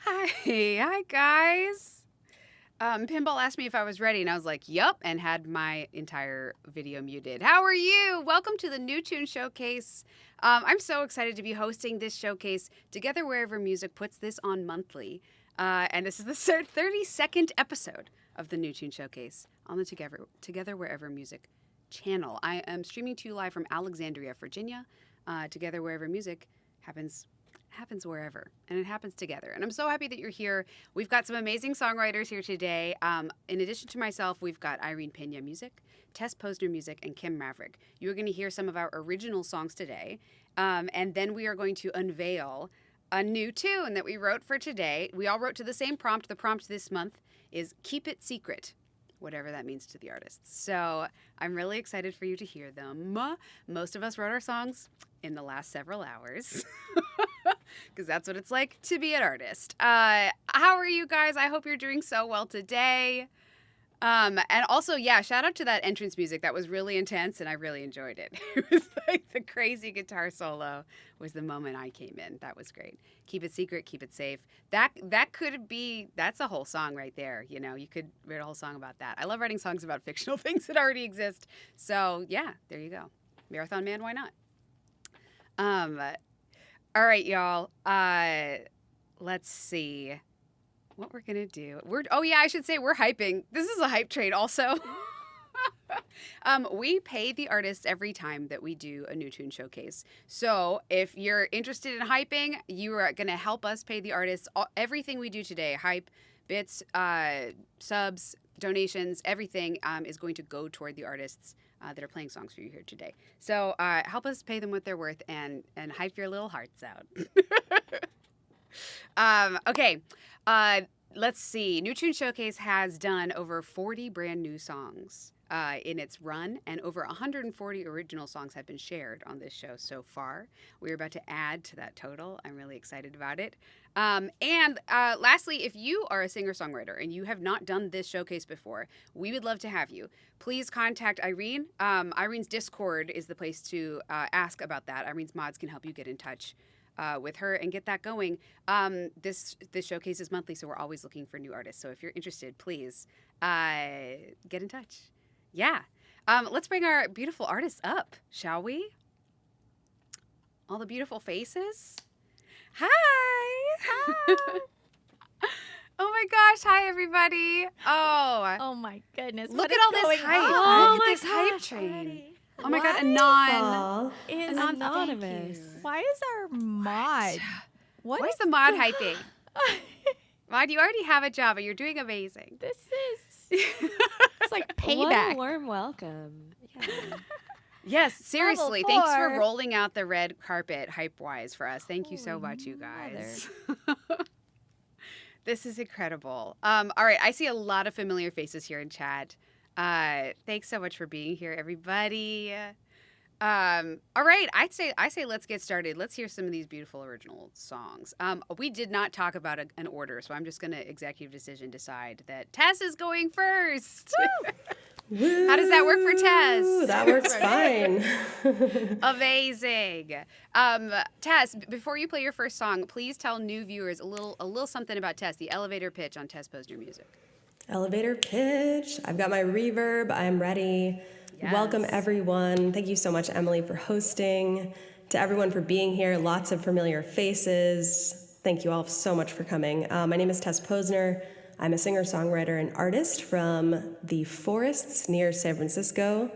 Hi guys. Pinball asked me if I was ready, and I was like, "Yup," and had my entire video muted. How are you? Welcome to the New Tune Showcase. I'm so excited to be hosting this showcase. Together Wherever Music puts this on monthly, and this is the 32nd episode of the New Tune Showcase on the Together Wherever Music channel. I am streaming to you live from Alexandria, Virginia. Together Wherever Music happens wherever, and it happens together, and I'm so happy that you're here. We've got some amazing songwriters here today. In addition to myself, we've got Irene Pena Music, Tess Posner Music, and Kim Maverick. You're going to hear some of our original songs today, and then we are going to unveil a new tune that we wrote for today. We all wrote to the same prompt. The prompt this month is Keep It Secret, whatever that means to the artists. So I'm really excited for you to hear them. Most of us wrote our songs in the last several hours because that's what it's like to be an artist. How are you guys? I hope you're doing so well today. And also, yeah, shout out to that entrance music. That was really intense, and I really enjoyed it. It was like the crazy guitar solo was the moment I came in. That was great. Keep it secret, keep it safe. That could be, that's a whole song right there. You know, you could write a whole song about that. I love writing songs about fictional things that already exist. So yeah, there you go. Marathon Man, why not? All right, y'all. Let's see what we're gonna do. I should say we're hyping. This is a hype train also. We pay the artists every time that we do a New Tune Showcase. So if you're interested in hyping, you are gonna help us pay the artists. Everything we do today, hype, bits, subs, donations, everything is going to go toward the artists that are playing songs for you here today. So help us pay them what they're worth and hype your little hearts out. Okay. Let's see. New Tune Showcase has done over 40 brand new songs in its run, and over 140 original songs have been shared on this show so far. We're about to add to that total. I'm really excited about it. And lastly, if you are a singer-songwriter and you have not done this showcase before, we would love to have you. Please contact Irene. Irene's Discord is the place to ask about that. Irene's mods can help you get in touch with her and get that going. This showcase is monthly, so we're always looking for new artists. So if you're interested, please get in touch. Yeah. Let's bring our beautiful artists up, shall we? All the beautiful faces. Hi. Hi. Oh my gosh. Hi, everybody. Oh my goodness. Look at all this hype. Look at this hype train. Oh my God, Anon. Is Anon, anonymous. Why is our mod? Why is the mod hyping? Mod, you already have a job, and you're doing amazing. This is it's like payback. What a warm welcome. Yeah. Yes, seriously. Level Thanks for 4. rolling out the red carpet hype-wise for us. Thank you so much, you guys. This is incredible. All right, I see a lot of familiar faces here in chat. Thanks so much for being here, everybody. All right, I say let's get started. Let's hear some of these beautiful original songs. We did not talk about an order, so I'm just going to executive decision decide that Tess is going first. How does that work for Tess? That works fine. Amazing. Tess, before you play your first song, please tell new viewers a little something about Tess, the elevator pitch on Tess Posner Music. Elevator pitch. I've got my reverb. I'm ready. Yes. Welcome, everyone. Thank you so much, Emily, for hosting. To everyone for being here. Lots of familiar faces. Thank you all so much for coming. My name is Tess Posner. I'm a singer-songwriter and artist from the forests near San Francisco.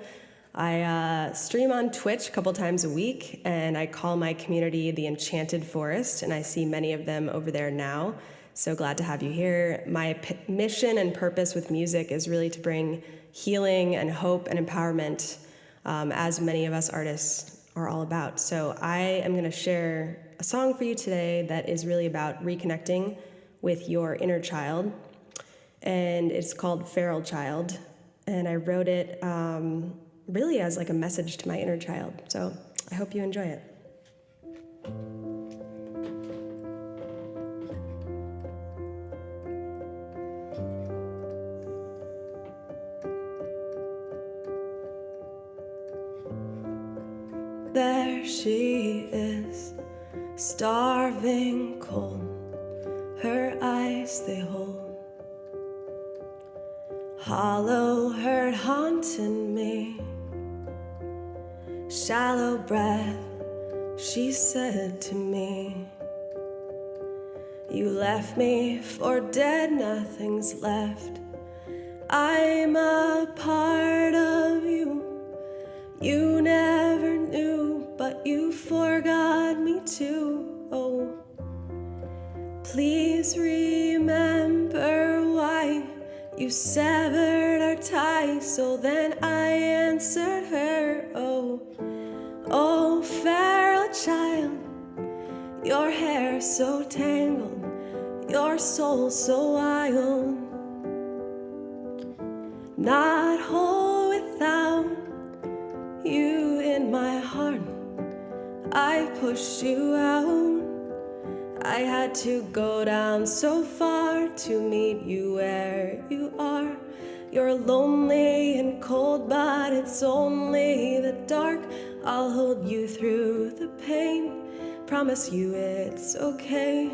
I stream on Twitch a couple times a week, and I call my community the Enchanted Forest, and I see many of them over there now. So glad to have you here. My mission and purpose with music is really to bring healing and hope and empowerment, as many of us artists are all about. So I am going to share a song for you today that is really about reconnecting with your inner child, and it's called Feral Child, and I wrote it really as like a message to my inner child. So I hope you enjoy it. There she is, starving cold, her eyes they hold. Hollow hurt haunting me. Shallow breath, she said to me. You left me for dead, nothing's left. I'm a part of you. You never knew, but you forgot me too. Oh, please remember why you severed our ties. So then I answered her, oh, feral child, your hair so tangled, your soul so wild. Not whole without you in my heart. I pushed you out. I had to go down so far to meet you where you are. You're lonely and cold, but it's only the dark. I'll hold you through the pain. Promise you it's okay.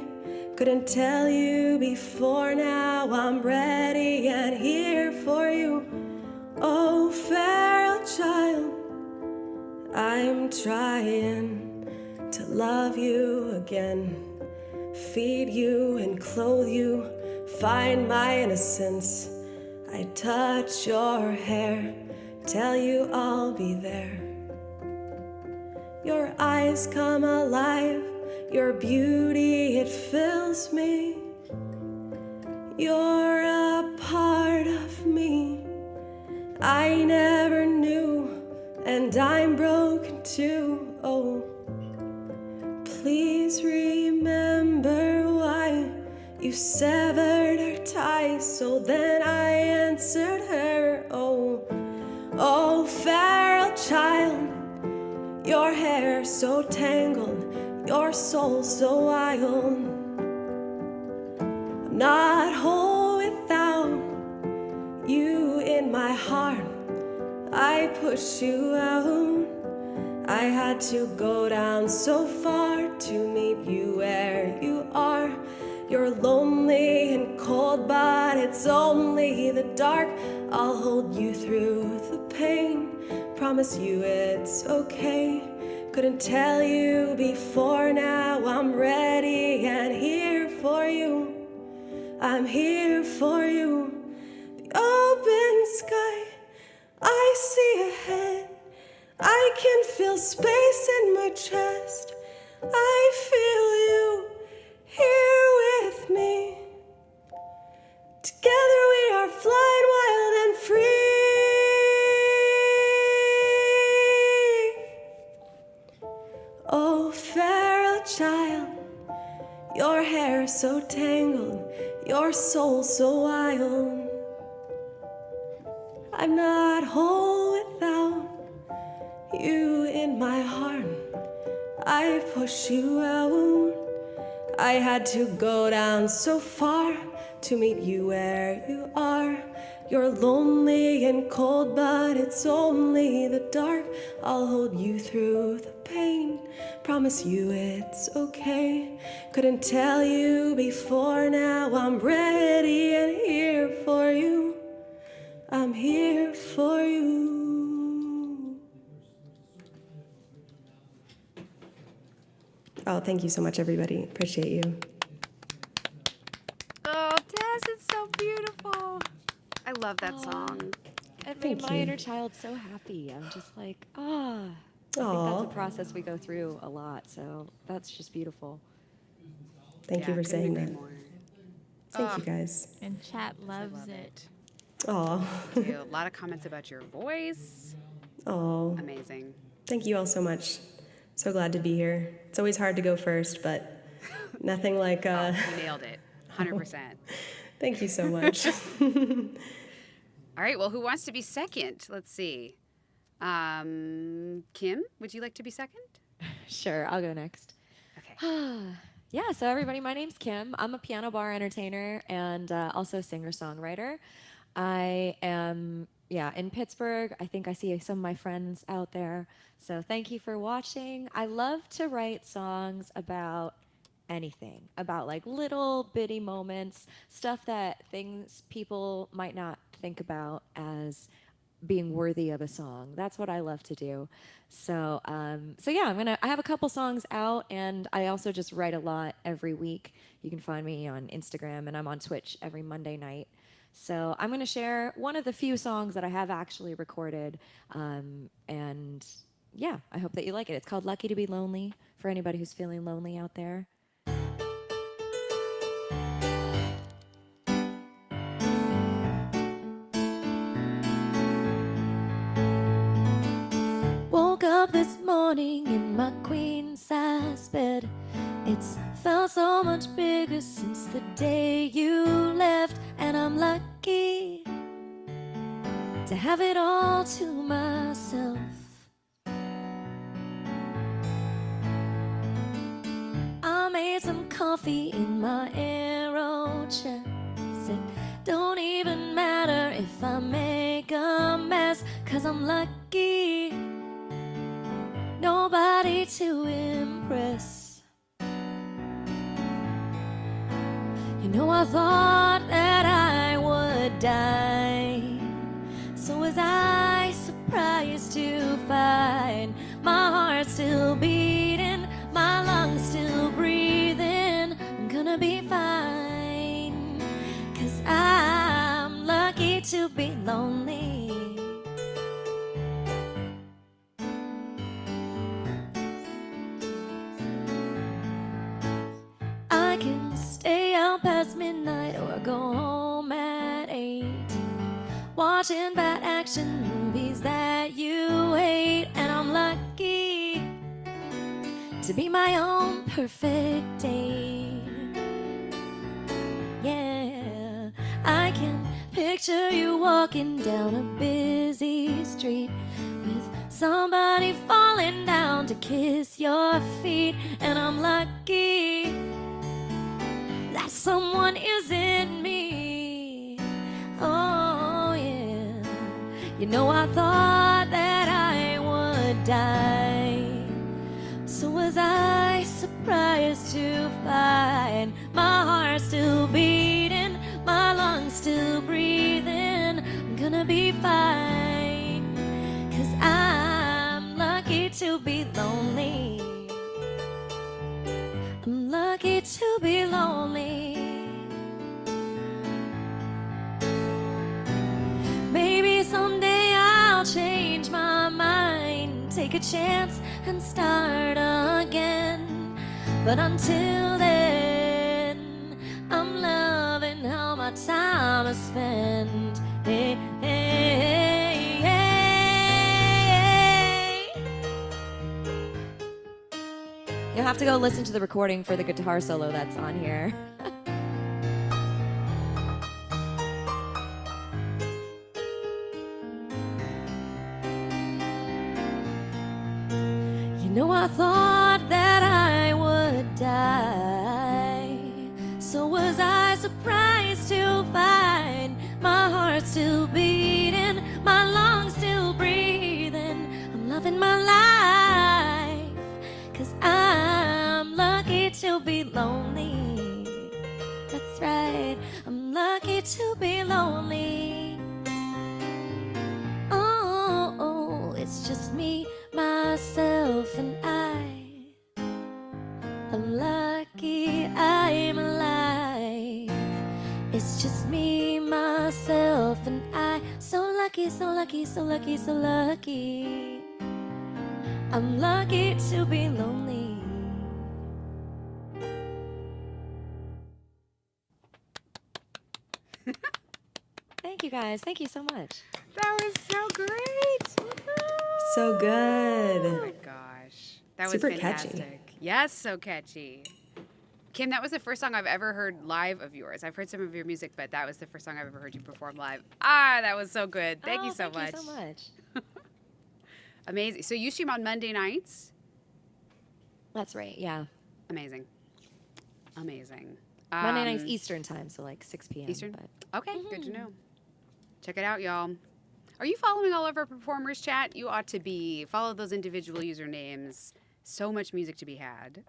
Couldn't tell you before, now I'm ready and here for you. Oh, feral child, I'm trying to love you again. Feed you and clothe you, find my innocence. I touch your hair, tell you I'll be there. Your eyes come alive, your beauty, it fills me. You're a part of me I never knew, and I'm broken too. Oh, please remember why you severed our ties. So then I answered her, oh, feral child, your hair so tangled, your soul so wild. I'm not whole without you in my heart. I pushed you out. I had to go down so far to meet you where you are. You're lonely and cold, but it's only the dark. I'll hold you through the pain. Promise you it's okay. Couldn't tell you before, now I'm ready and here for you. I'm here for you. The open sky, I see ahead. I can feel space in my chest. I feel you here with me. Together we are flying wild and free. Oh, feral child, your hair so tangled, your soul so wild. I'm not whole without you in my heart. I push you out. I had to go down so far to meet you where you are. You're lonely and cold, but it's only the dark. I'll hold you through the pain. Promise you it's okay. Couldn't tell you before, now I'm ready and here for you. I'm here for you. Oh, thank you so much, everybody. Appreciate you. Oh, Tess, it's so beautiful. I love that song. It Thank made my you. inner child so happy. I'm just like, I think Aw. that's a process we go through a lot. So that's just beautiful. Thank you for couldn't saying agree that. more. Thank you, guys. And chat loves love it. Oh, Too. A lot of comments about your voice. oh. Amazing. Thank you all so much. So glad to be here. It's always hard to go first, but nothing like. You nailed it. 100%. Thank you so much. All right, well, who wants to be second? Let's see. Kim, would you like to be second? Sure, I'll go next. Okay. Yeah, so everybody, my name's Kim. I'm a piano bar entertainer and also a singer-songwriter. I am, in Pittsburgh. I think I see some of my friends out there. So thank you for watching. I love to write songs about anything, about like little bitty moments, things people might not think about as being worthy of a song. That's what I love to do. So, so yeah, I have a couple songs out, and I also just write a lot every week. You can find me on Instagram, and I'm on Twitch every Monday night. So I'm gonna share one of the few songs that I have actually recorded, and yeah, I hope that you like it. It's called "Lucky to Be Lonely" for anybody who's feeling lonely out there. Woke up this morning in my queen size bed. It's felt so much bigger since the day you left, and I'm lucky to have it all to myself. I made some coffee in my aero chair. Said, don't even matter if I make a mess, 'cause I'm lucky. Nobody to impress. You know, I thought that I would die. So was I surprised to find my heart still beating, my lungs still breathing. I'm gonna be fine, 'cause I'm lucky to be lonely. I can stay out past midnight or go home at 8, watching bad action movies that you hate. And I'm lucky to be my own perfect date. Yeah, I can picture you walking down a busy street with somebody falling down to kiss your feet. And I'm lucky that someone isn't me. Oh yeah, you know, I thought that I would die. So was I surprised to find my heart still beating, my lungs still breathing. I'm gonna be fine, 'cause I'm lucky to be lonely. I'm lucky to be lonely. Maybe someday I'll change my mind, take a chance and start again. But until then, I'm loving how my time is spent. Hey, hey, hey. You'll have to go listen to the recording for the guitar solo that's on here. You know, I thought that I would die. So was I surprised to find my heart still beating, my lungs still breathing. I'm loving my life, 'cause I'm lucky to be lonely. That's right, I'm lucky to be lonely. Oh, it's just me, myself, and I. I'm lucky I'm alive. It's just me, myself, and I. So lucky, so lucky, so lucky, so lucky. I'm lucky to be lonely. Thank you guys. Thank you so much. That was so great. So Oh good. my gosh. That Super was catchy. fantastic. Yes, so catchy. Kim, that was the first song I've ever heard live of yours. I've heard some of your music, but that was the first song I've ever heard you perform live. Ah, that was so good. Thank you so much. Thank you so much. Amazing. So you stream on Monday nights? That's right, yeah. Amazing. Amazing. Monday nights Eastern time, so like 6 p.m. Eastern? But Okay, good to know. Check it out, y'all. Are you following all of our performers chat? You ought to be. Follow those individual usernames. So much music to be had.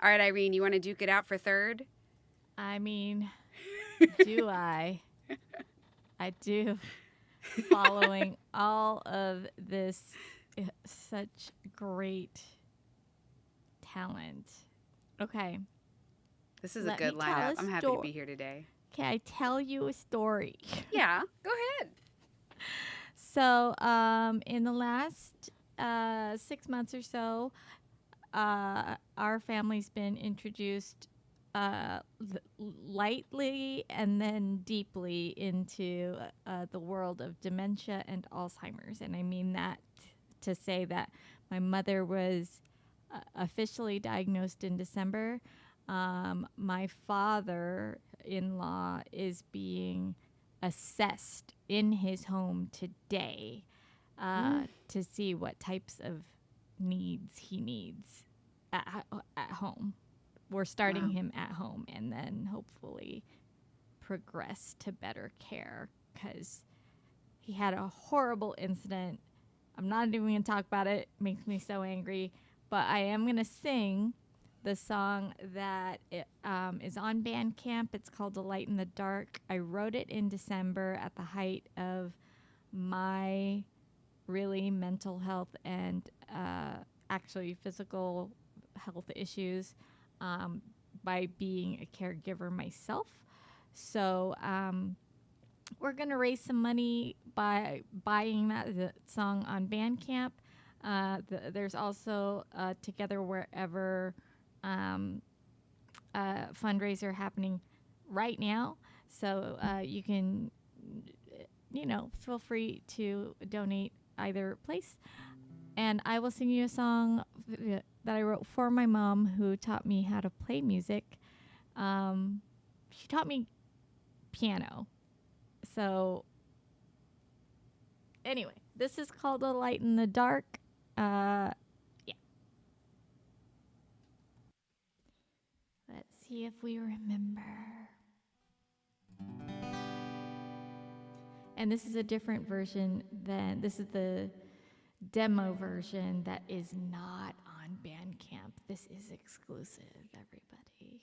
All right, Irene, you want to duke it out for third? I mean, do I? I do. Following all of this such great talent. Okay. This is Let a good me tell lineup. a I'm happy to be here today. Can I tell you a story? Yeah, go ahead. So, in the last 6 months or so, our family's been introduced lightly and then deeply into the world of dementia and Alzheimer's. And I mean that to say that my mother was officially diagnosed in December. My father-in-law is being assessed in his home today to see what types of needs he needs at home. We're starting him at home and then hopefully progress to better care because he had a horrible incident. I'm not even going to talk about it. It makes me so angry. But I am going to sing the song that is on Bandcamp. It's called "A Light in the Dark." I wrote it in December at the height of my really mental health and actually physical health issues by being a caregiver myself. So we're going to raise some money by buying the song on Bandcamp. There's also Together Wherever fundraiser happening right now. So you can, feel free to donate either place. And I will sing you a song that I wrote for my mom, who taught me how to play music. She taught me piano. So anyway, this is called "A Light in the Dark." Yeah. Let's see if we remember. And this is a different version this is the demo version that is not on Bandcamp. This is exclusive, everybody.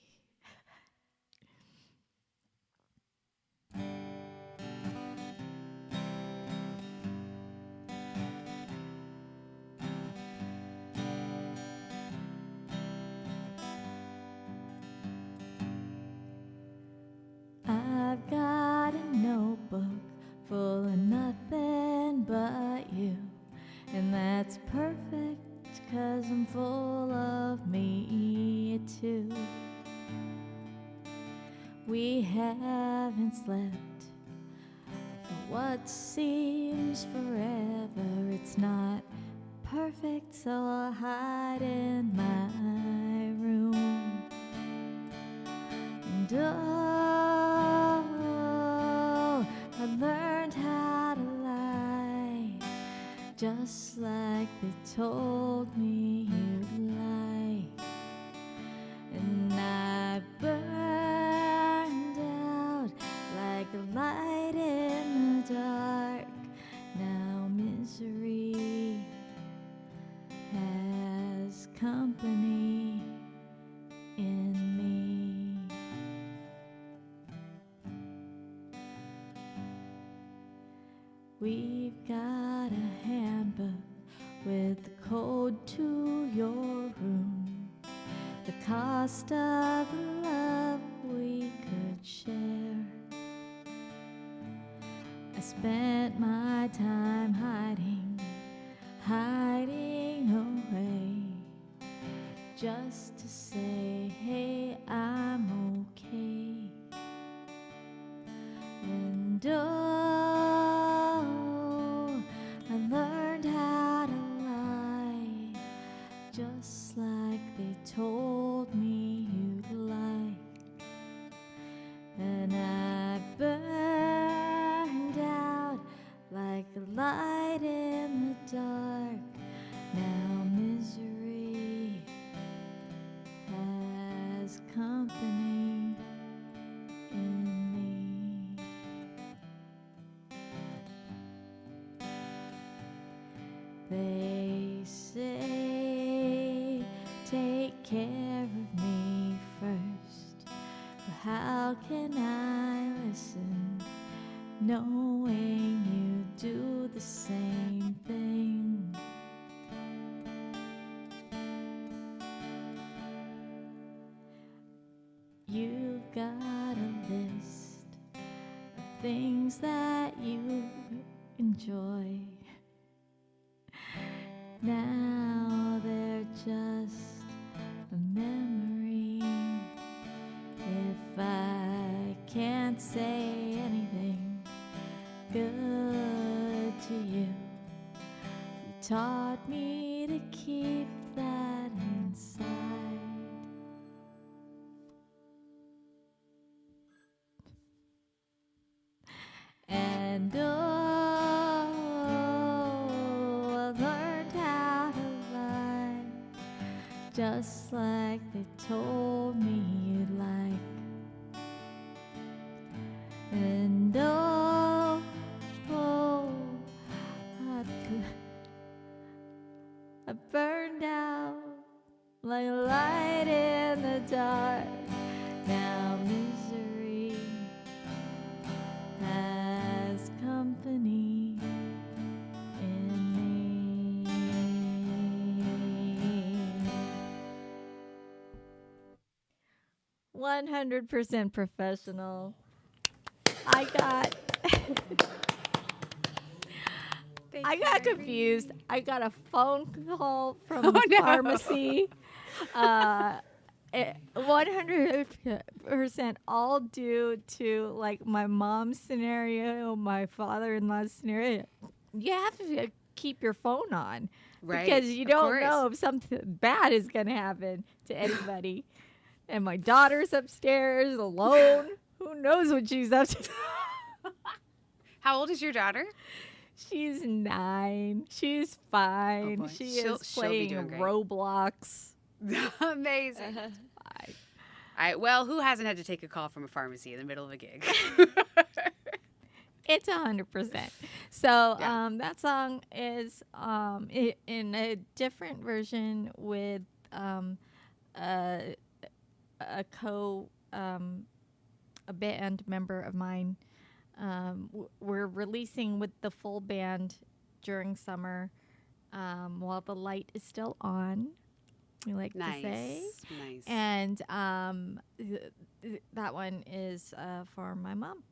I've got a notebook full of nothing but you, and that's perfect 'cause I'm full of me too. We haven't slept for what seems forever. It's not perfect, so I'll hide in my room. And I learned how to lie, just like they told me you'd lie. And I burned out like a light in the dark. Now misery has company in me. We've got a handbook with the code to your room, the cost of the love we could share. I spent my time hiding away, just to say, hey, I'm okay. And I learned how to lie, just like they told me you'd like. And I burned out like a light in the dark. Now misery has company in me. They say, take care of me, How can I listen, knowing you do the same thing? You've got a list of things that you enjoy. Now they're just a memory. If I can't say anything good to you, you taught me to keep that inside. And I learned how to lie, just like they told me you'd like. And I burned out like a light in the dark. Now misery has company in me. 100% professional. I got I got confused. I got a phone call from the pharmacy. 100% all due to like my mom's scenario, my father-in-law's scenario. You have to keep your phone on, Right, because you of don't course. know if something bad is going to happen to anybody. And my daughter's upstairs alone. Who knows what she's up to? How old is your daughter? She's 9. She's fine. boy. She She'll is be playing doing great. Roblox. Amazing. Fine. All right, well, who hasn't had to take a call from a pharmacy in the middle of a gig? It's 100%. So Yeah. that song is in a different version with a band member of mine. We're releasing with the full band during summer, while the light is still on, we like to say. Nice. And that one is for my mom.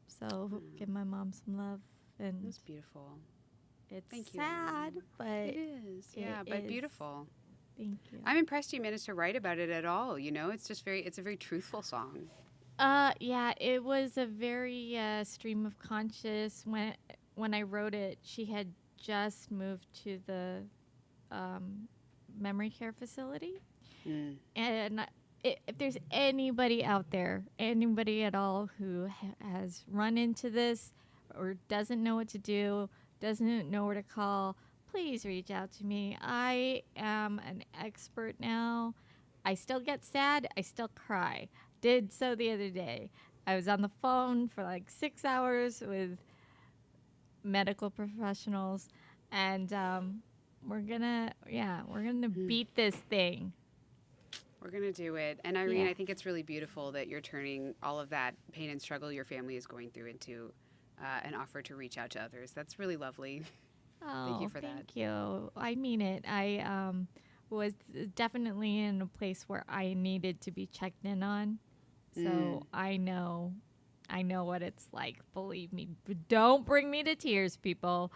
So give my mom some love. And That's beautiful. it's Thank you. sad, but It is, yeah, but is. beautiful. thank you. I'm impressed you managed to write about it at all. You know, it's just it's a very truthful song. Yeah, it was a very stream of conscious. When I wrote it, she had just moved to the memory care facility, and if there's anybody out there, anybody at all who has run into this or doesn't know what to do, doesn't know where to call, please reach out to me. I am an expert now. I still get sad. I still cry. Did so the other day. I was on the phone for like 6 hours with medical professionals, and we're gonna beat this thing. We're going to do it. And Irene, Yeah. I think it's really beautiful that you're turning all of that pain and struggle your family is going through into an offer to reach out to others. That's really lovely. Oh, you for that. thank you. I mean it. I was definitely in a place where I needed to be checked in on. So I know what it's like. Believe me. Don't bring me to tears, people.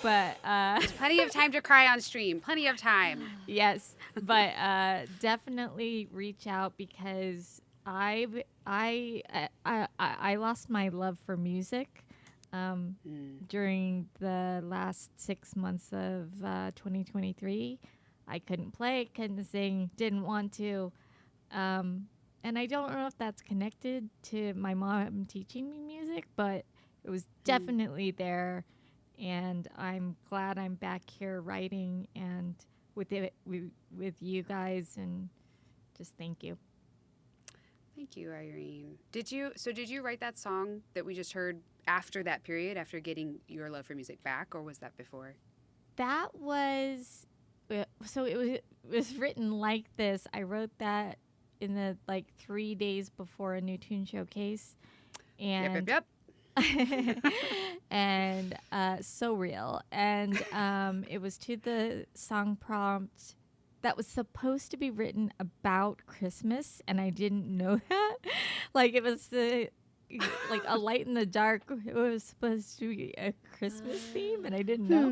But There's plenty of time to cry on stream. Plenty of time. yes, but definitely reach out, because I lost my love for music during the last 6 months of 2023. I couldn't play, couldn't sing, didn't want to. And I don't know if that's connected to my mom teaching me music, but it was definitely there. And I'm glad I'm back here writing and with you guys, and just thank you. Thank you, Irene. Did you write that song that we just heard after that period, after getting your love for music back, or was that before? That was so it was written like this. I wrote that in the like 3 days before a new tune showcase, and Yep. and so real. And it was to the song prompt that was supposed to be written about Christmas, and I didn't know that. Like it was like a light in the dark. It was supposed to be a Christmas theme, and I didn't know.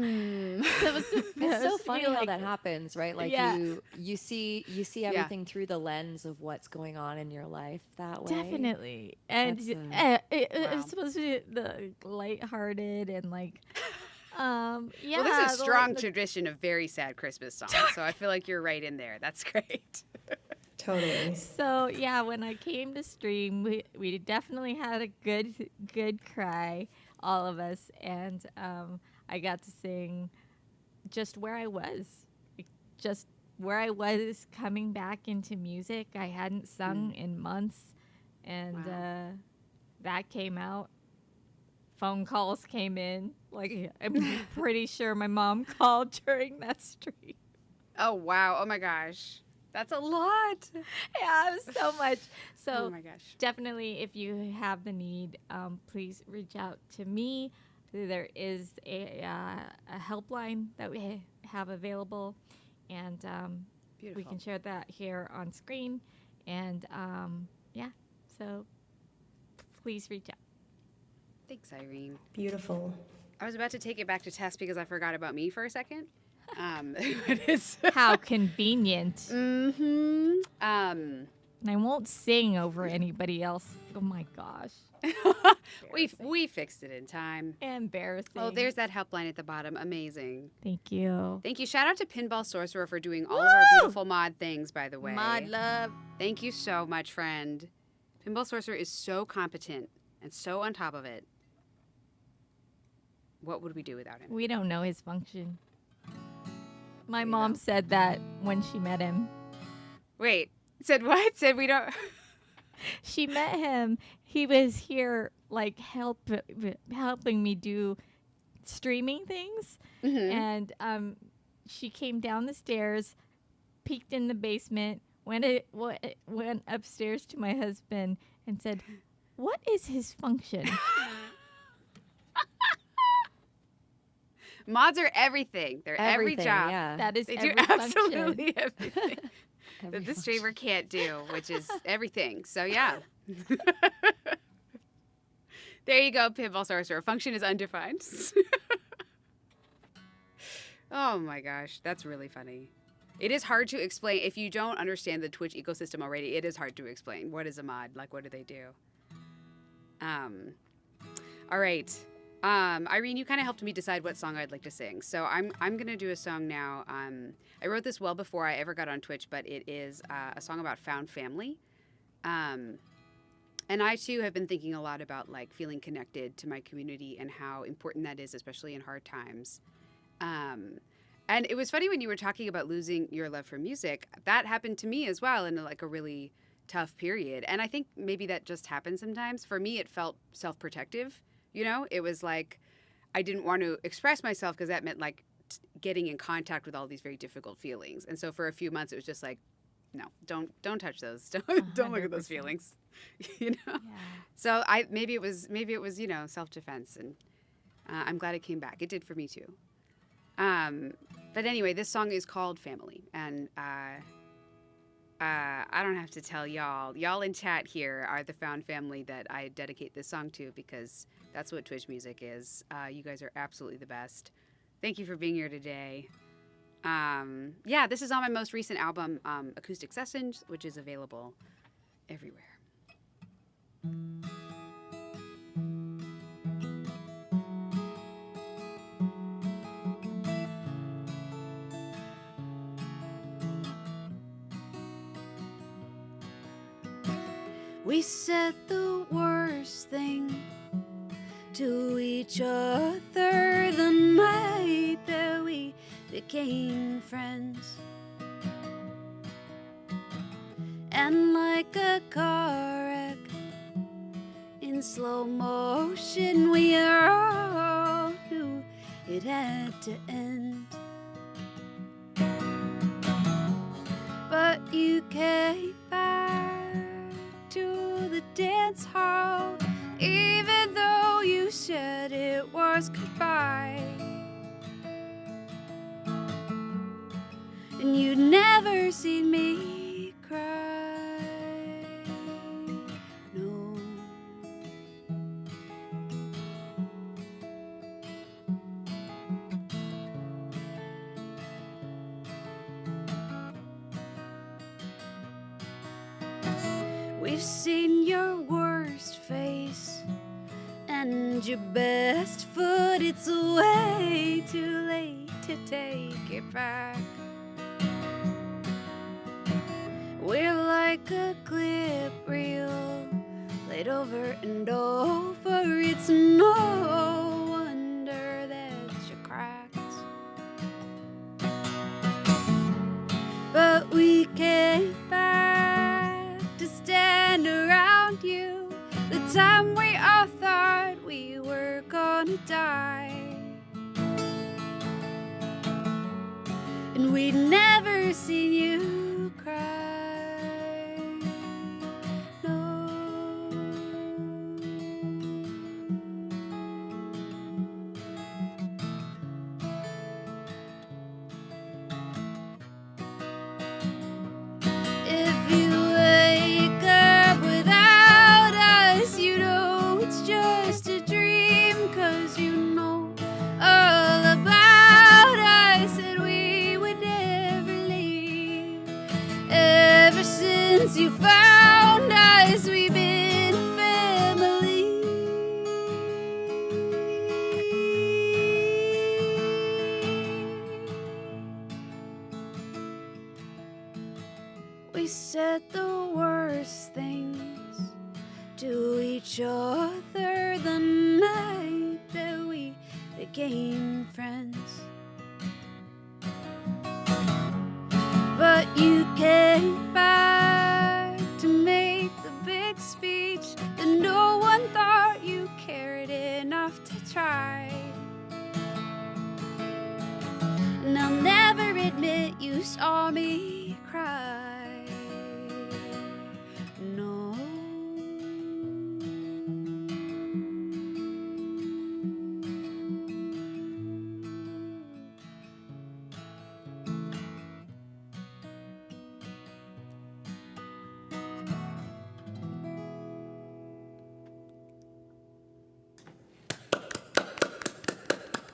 So it was It's so funny how that happens, right? Like Yeah. you see everything through the lens of what's going on in your life that way. Definitely. And That's, it Wow. was supposed to be the lighthearted and like, yeah. Well, there's a the- strong the- tradition of very sad Christmas songs, so I feel like you're right in there. That's great. Totally. So yeah, when I came to stream, we definitely had a good cry, all of us, and I got to sing just where I was, like, just where I was coming back into music. I hadn't sung in months, and Wow. that came out. Phone calls came in. Like I'm pretty sure my mom called during that stream. Oh wow! Oh my gosh, that's a lot. Yeah, it was so much. So Oh my gosh. definitely, if you have the need, please reach out to me. There is a helpline that we have available, and we Beautiful. can share that here on screen. And yeah, so please reach out. Thanks, Irene. Beautiful. I was about to take it back to Tess because I forgot about me for a second. It's How convenient. mm-hmm. And I won't sing over anybody else. Oh my gosh. We fixed it in time. Embarrassing. Oh, there's that helpline at the bottom. Amazing. Thank you. Thank you. Shout out to Pinball Sorcerer for doing all of our beautiful mod things, by the way. Mod love. Thank you so much, friend. Pinball Sorcerer is so competent and so on top of it. What would we do without him? We don't know his function. My We mom don't. said that when she met him. Wait, said what? Said we don't. She met him. He was here, like helping me do streaming things, Mhm. and she came down the stairs, peeked in the basement, went upstairs to my husband, and said, "What is his function?" Mods are everything. They're every Everything, job. yeah. That is They every do function. absolutely everything Every that the function. streamer can't do, which is everything. So yeah. There you go, Pinball Sorcerer. Function is undefined. Oh my gosh, that's really funny. It is hard to explain. If you don't understand the Twitch ecosystem already, it is hard to explain. What is a mod? Like, what do they do? All right. Irene, you kind of helped me decide what song I'd like to sing. So I'm gonna do a song now. I wrote this well before I ever got on Twitch, but it is a song about found family. And I too have been thinking a lot about like feeling connected to my community and how important that is, especially in hard times. And it was funny when you were talking about losing your love for music. That happened to me as well in like a really tough period. And I think maybe that just happens sometimes. For me, it felt self-protective. You know, it was like I didn't want to express myself because that meant like getting in contact with all these very difficult feelings. And so for a few months, it was just like, no, don't touch those. Don't look at those 100%. feelings. You know. Yeah. So maybe it was you know, self-defense, and I'm glad it came back. It did for me too. But anyway, this song is called Family, and I don't have to tell y'all. Y'all in chat here are the found family that I dedicate this song to because that's what Twitch music is. You guys are absolutely the best. Thank you for being here today. Yeah, this is on my most recent album, Acoustic Sessions, which is available everywhere. We said the worst thing to each other the night that we became friends. And like a car wreck in slow motion, we all knew it had to end. But you came back We've seen your worst face and your best foot. It's way too late to take it back. We're like a clip reel, laid over and over. It's no wonder that you cracked. But we came back to stand around you the time we all thought we were gonna die. And we'd never seen you cry. No. If you wake up without us, you know it's just a dream, 'cause you know all about us and we would never leave. Ever since you found us, we've been family. We said the worst things to each other the night that we became friends. But you came back to make the big speech that no one thought you cared enough to try. And I'll never admit you saw me cry. No.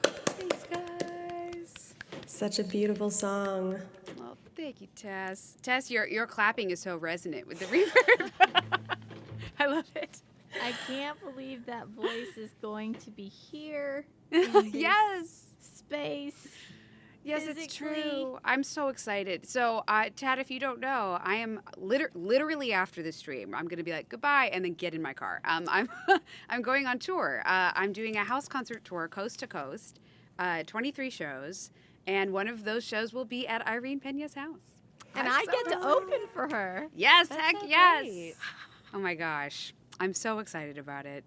Thanks, guys. Such a beautiful song. Well, thank you, Tess. Tess, your clapping is so resonant with the reverb. I love it. I can't believe that voice is going to be here. in this Yes. Space. Yes, it's physically. true. I'm so excited. So, Tad, if you don't know, I am literally after the stream, I'm going to be like, goodbye, and then get in my car. I'm I'm going on tour. I'm doing a house concert tour, coast to coast, 23 shows, and one of those shows will be at Irene Pena's house. And I'm I so get to excited. open for her. Yes, That's heck so yes. great. Oh my gosh, I'm so excited about it.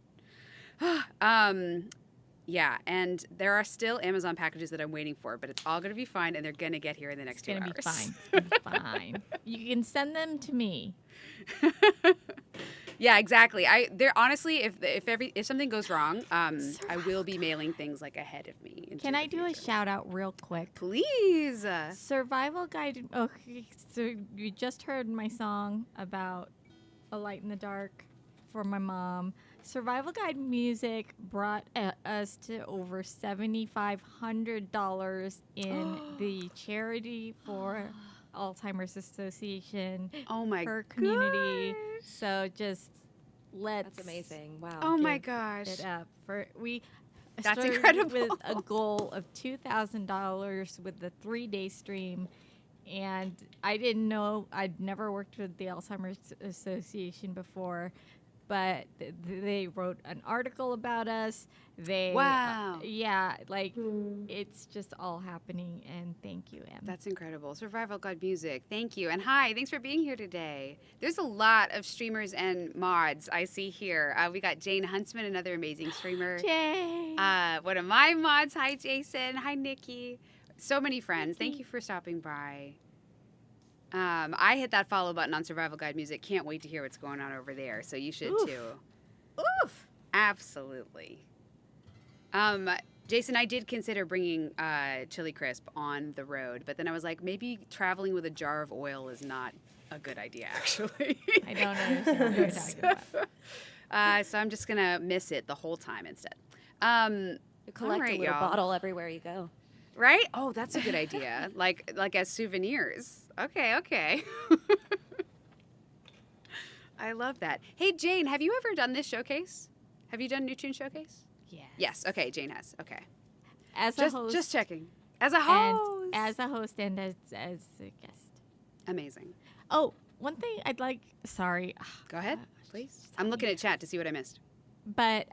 Yeah, and there are still Amazon packages that I'm waiting for, but it's all going to be fine, and they're going to get here in the next It's 2 gonna hours. be fine. It's gonna be fine. You can send them to me. Yeah, exactly. There honestly, if something goes wrong, I will be mailing things like ahead of me. into Can the I do a future. shout out real quick? Please. Survival Guide. Okay, so you just heard my song about A Light in the Dark for my mom. Survival Guide Music brought us to over $7,500 in the charity for Alzheimer's Association, Oh my her community. gosh. So just let's That's amazing. Wow. Oh my give gosh. it up for we. That's started incredible. With a goal of $2,000 with the 3-day stream, and I didn't know, I'd never worked with the Alzheimer's Association before, but they wrote an article about us. They Wow. yeah, like it's just all happening, and thank you, Em. That's incredible. Survival God Music. Thank you. And hi, thanks for being here today. There's a lot of streamers and mods I see here. We got Jane Huntsman, another amazing streamer. Yay! One of my mods. Hi, Jason. Hi, Nikki. So many friends. Thank you for stopping by. I hit that follow button on Survival Guide Music. Can't wait to hear what's going on over there. So you should Oof. too. Oof! Absolutely. Jason, I did consider bringing Chili Crisp on the road, but then I was like, maybe traveling with a jar of oil is not a good idea, actually. I don't understand what you're talking about. So I'm just going to miss it the whole time instead. You collect All right, a little y'all. bottle everywhere you go. Right? Oh, that's a good idea. like as souvenirs. Okay. I love that. Hey, Jane, have you ever done this showcase? Have you done New Tune Showcase? Yes. Yes. Okay, Jane has. Okay. As a host. Just checking. As a And host. as a host and as a guest. Amazing. Oh, one thing I'd like. Sorry. Go ahead, please. I'm looking at chat to see what I missed. But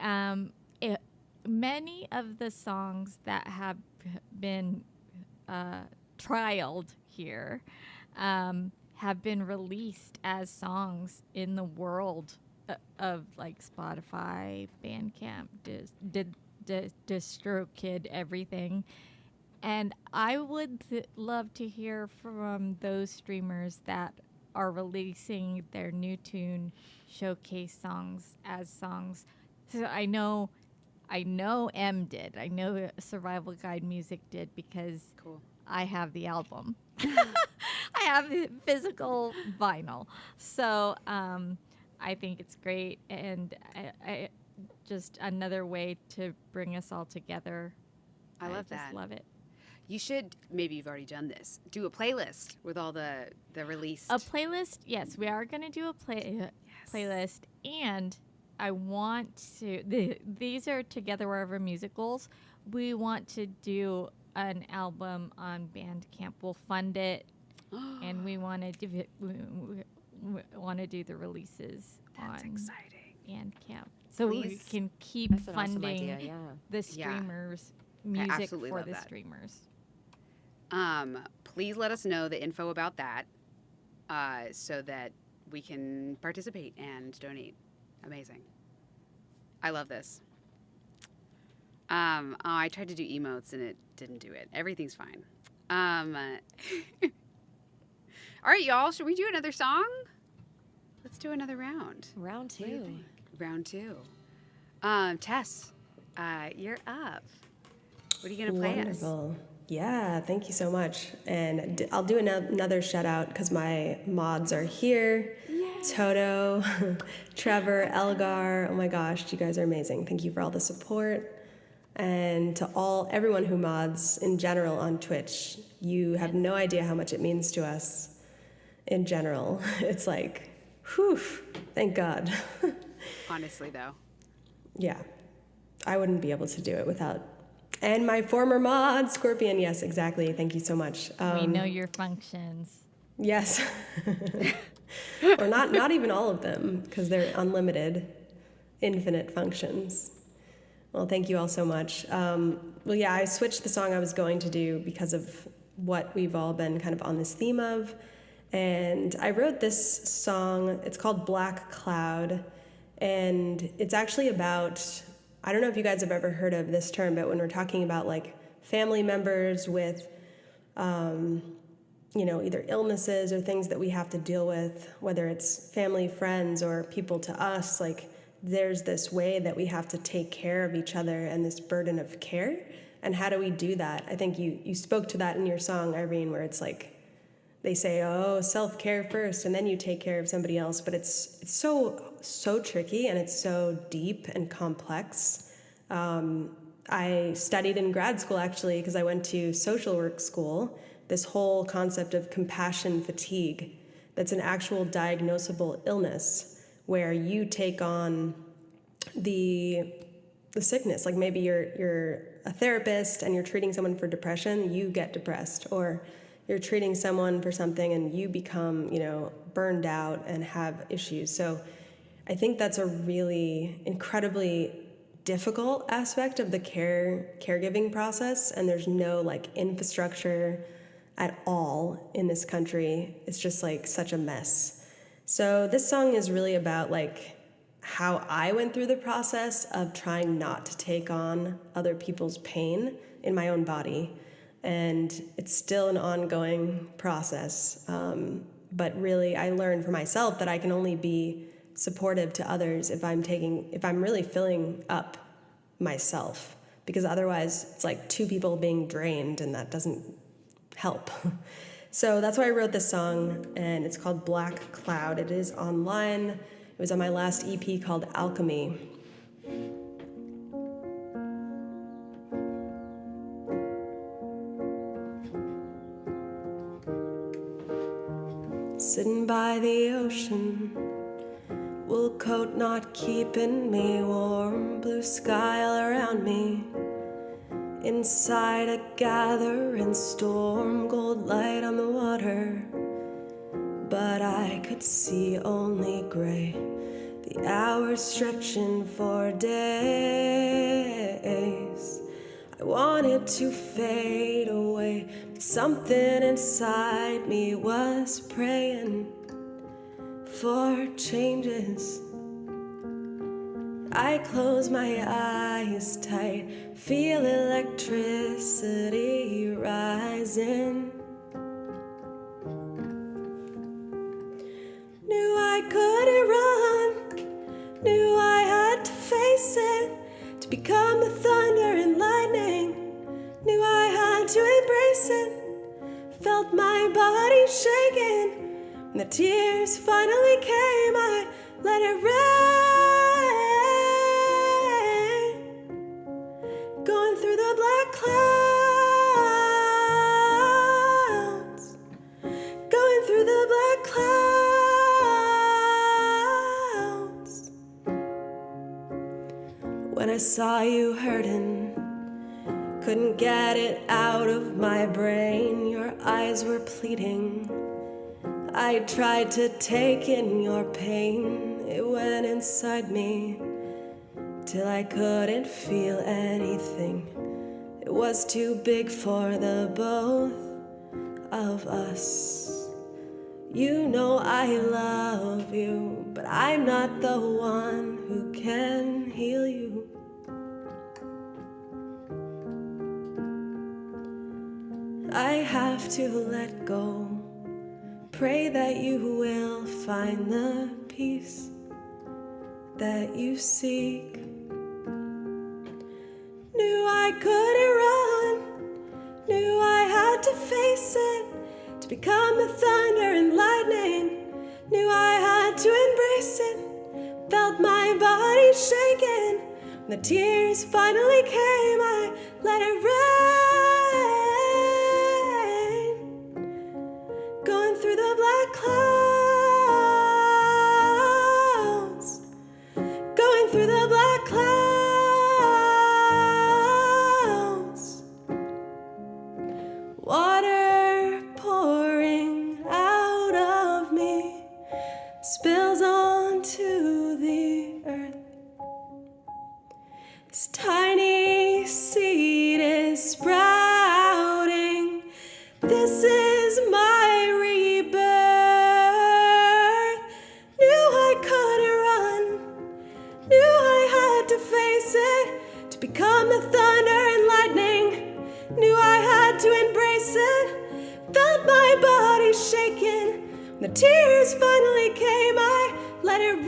many of the songs that have been trialed here have been released as songs in the world of like Spotify, Bandcamp, DistroKid, everything. And I would love to hear from those streamers that are releasing their New Tune Showcase songs as songs. So I know M did. I know Survival Guide Music did because Cool. I have the album. I have the physical vinyl. So I think it's great, and I just another way to bring us all together. I love just that. Love it. You should, maybe you've already done this, do a playlist with all the released. A playlist, yes, we are going to do a playlist, and I want to. These are Together Wherever musicals. We want to do an album on Bandcamp. We'll fund it, and we want to do the releases That's on exciting. Bandcamp, so we Please. can keep That's an awesome funding idea, yeah. the streamers music absolutely for love the that. streamers. Please let us know the info about that so that we can participate and donate. Amazing. I love this. I tried to do emotes and it didn't do it. Everything's fine. All right, y'all. Should we do another song? Let's do another round. Round What do you two. think? Round two. Tess, you're up. What are you going to play us? Wonderful. Yeah, thank you so much. And I'll do another shout out because my mods are here. Toto, Trevor, Elgar. Oh my gosh, you guys are amazing. Thank you for all the support. And to everyone who mods in general on Twitch, you have no idea how much it means to us in general. It's like, whew, thank God. Honestly, though. Yeah, I wouldn't be able to do it without. And my former mod, Scorpion, yes, exactly. Thank you so much. We know your functions. Yes. Or not even all of them, because they're unlimited, infinite functions. Well, thank you all so much. Well, yeah, I switched the song I was going to do because of what we've all been kind of on this theme of. And I wrote this song, it's called Black Cloud, and it's actually about, I don't know if you guys have ever heard of this term, but when we're talking about like family members with, either illnesses or things that we have to deal with, whether it's family, friends, or people to us, like there's this way that we have to take care of each other and this burden of care. And how do we do that? I think you spoke to that in your song, Irene, where it's like, they say, oh, self-care first, and then you take care of somebody else. But it's so tricky, and it's so deep and complex. I studied in grad school, actually, because I went to social work school, this whole concept of compassion fatigue. That's an actual diagnosable illness where you take on the sickness. Like maybe you're a therapist and you're treating someone for depression, you get depressed, or you're treating someone for something and you become, burned out and have issues. So I think that's a really incredibly difficult aspect of the caregiving process, and there's no like infrastructure at all in this country. It's just like such a mess. So this song is really about like how I went through the process of trying not to take on other people's pain in my own body. And it's still an ongoing process. But really, I learned for myself that I can only be supportive to others if I'm really filling up myself. Because otherwise, it's like two people being drained, and that doesn't help. So that's why I wrote this song, and it's called Black Cloud. It is online. It was on my last EP called Alchemy. Sitting by the ocean, Wool coat not keeping me warm, blue sky all around me. Inside a gathering storm, gold light on the water. But I could see only gray, the hours stretching for days. I wanted to fade away, but something inside me was praying for changes. I close my eyes tight, feel electricity rising. Knew I couldn't run, knew I had to face it, to become the thunder and lightning. Knew I had to embrace it, felt my body shaking. When the tears finally came, I let it rain. Going through the black clouds, going through the black clouds. When I saw you hurting, couldn't get it out of my brain. Your eyes were pleading. I tried to take in your pain. It went inside me till I couldn't feel anything. It was too big for the both of us. You know I love you, but I'm not the one who can heal you. I have to let go. Pray that you will find the peace that you seek. Knew I couldn't run, knew I had to face it, to become the thunder and lightning. Knew I had to embrace it, felt my body shaking. When the tears finally came, I let it rain. Going through the black clouds, going through the black clouds. Water pouring out of me spills onto the earth. This tiny seed is sprouting. This is my rebirth. Knew I couldn't run, knew I had to face it, to become the thunder and lightning. Knew I had to embrace it, felt my body shaking. When the tears finally came, I let it rain.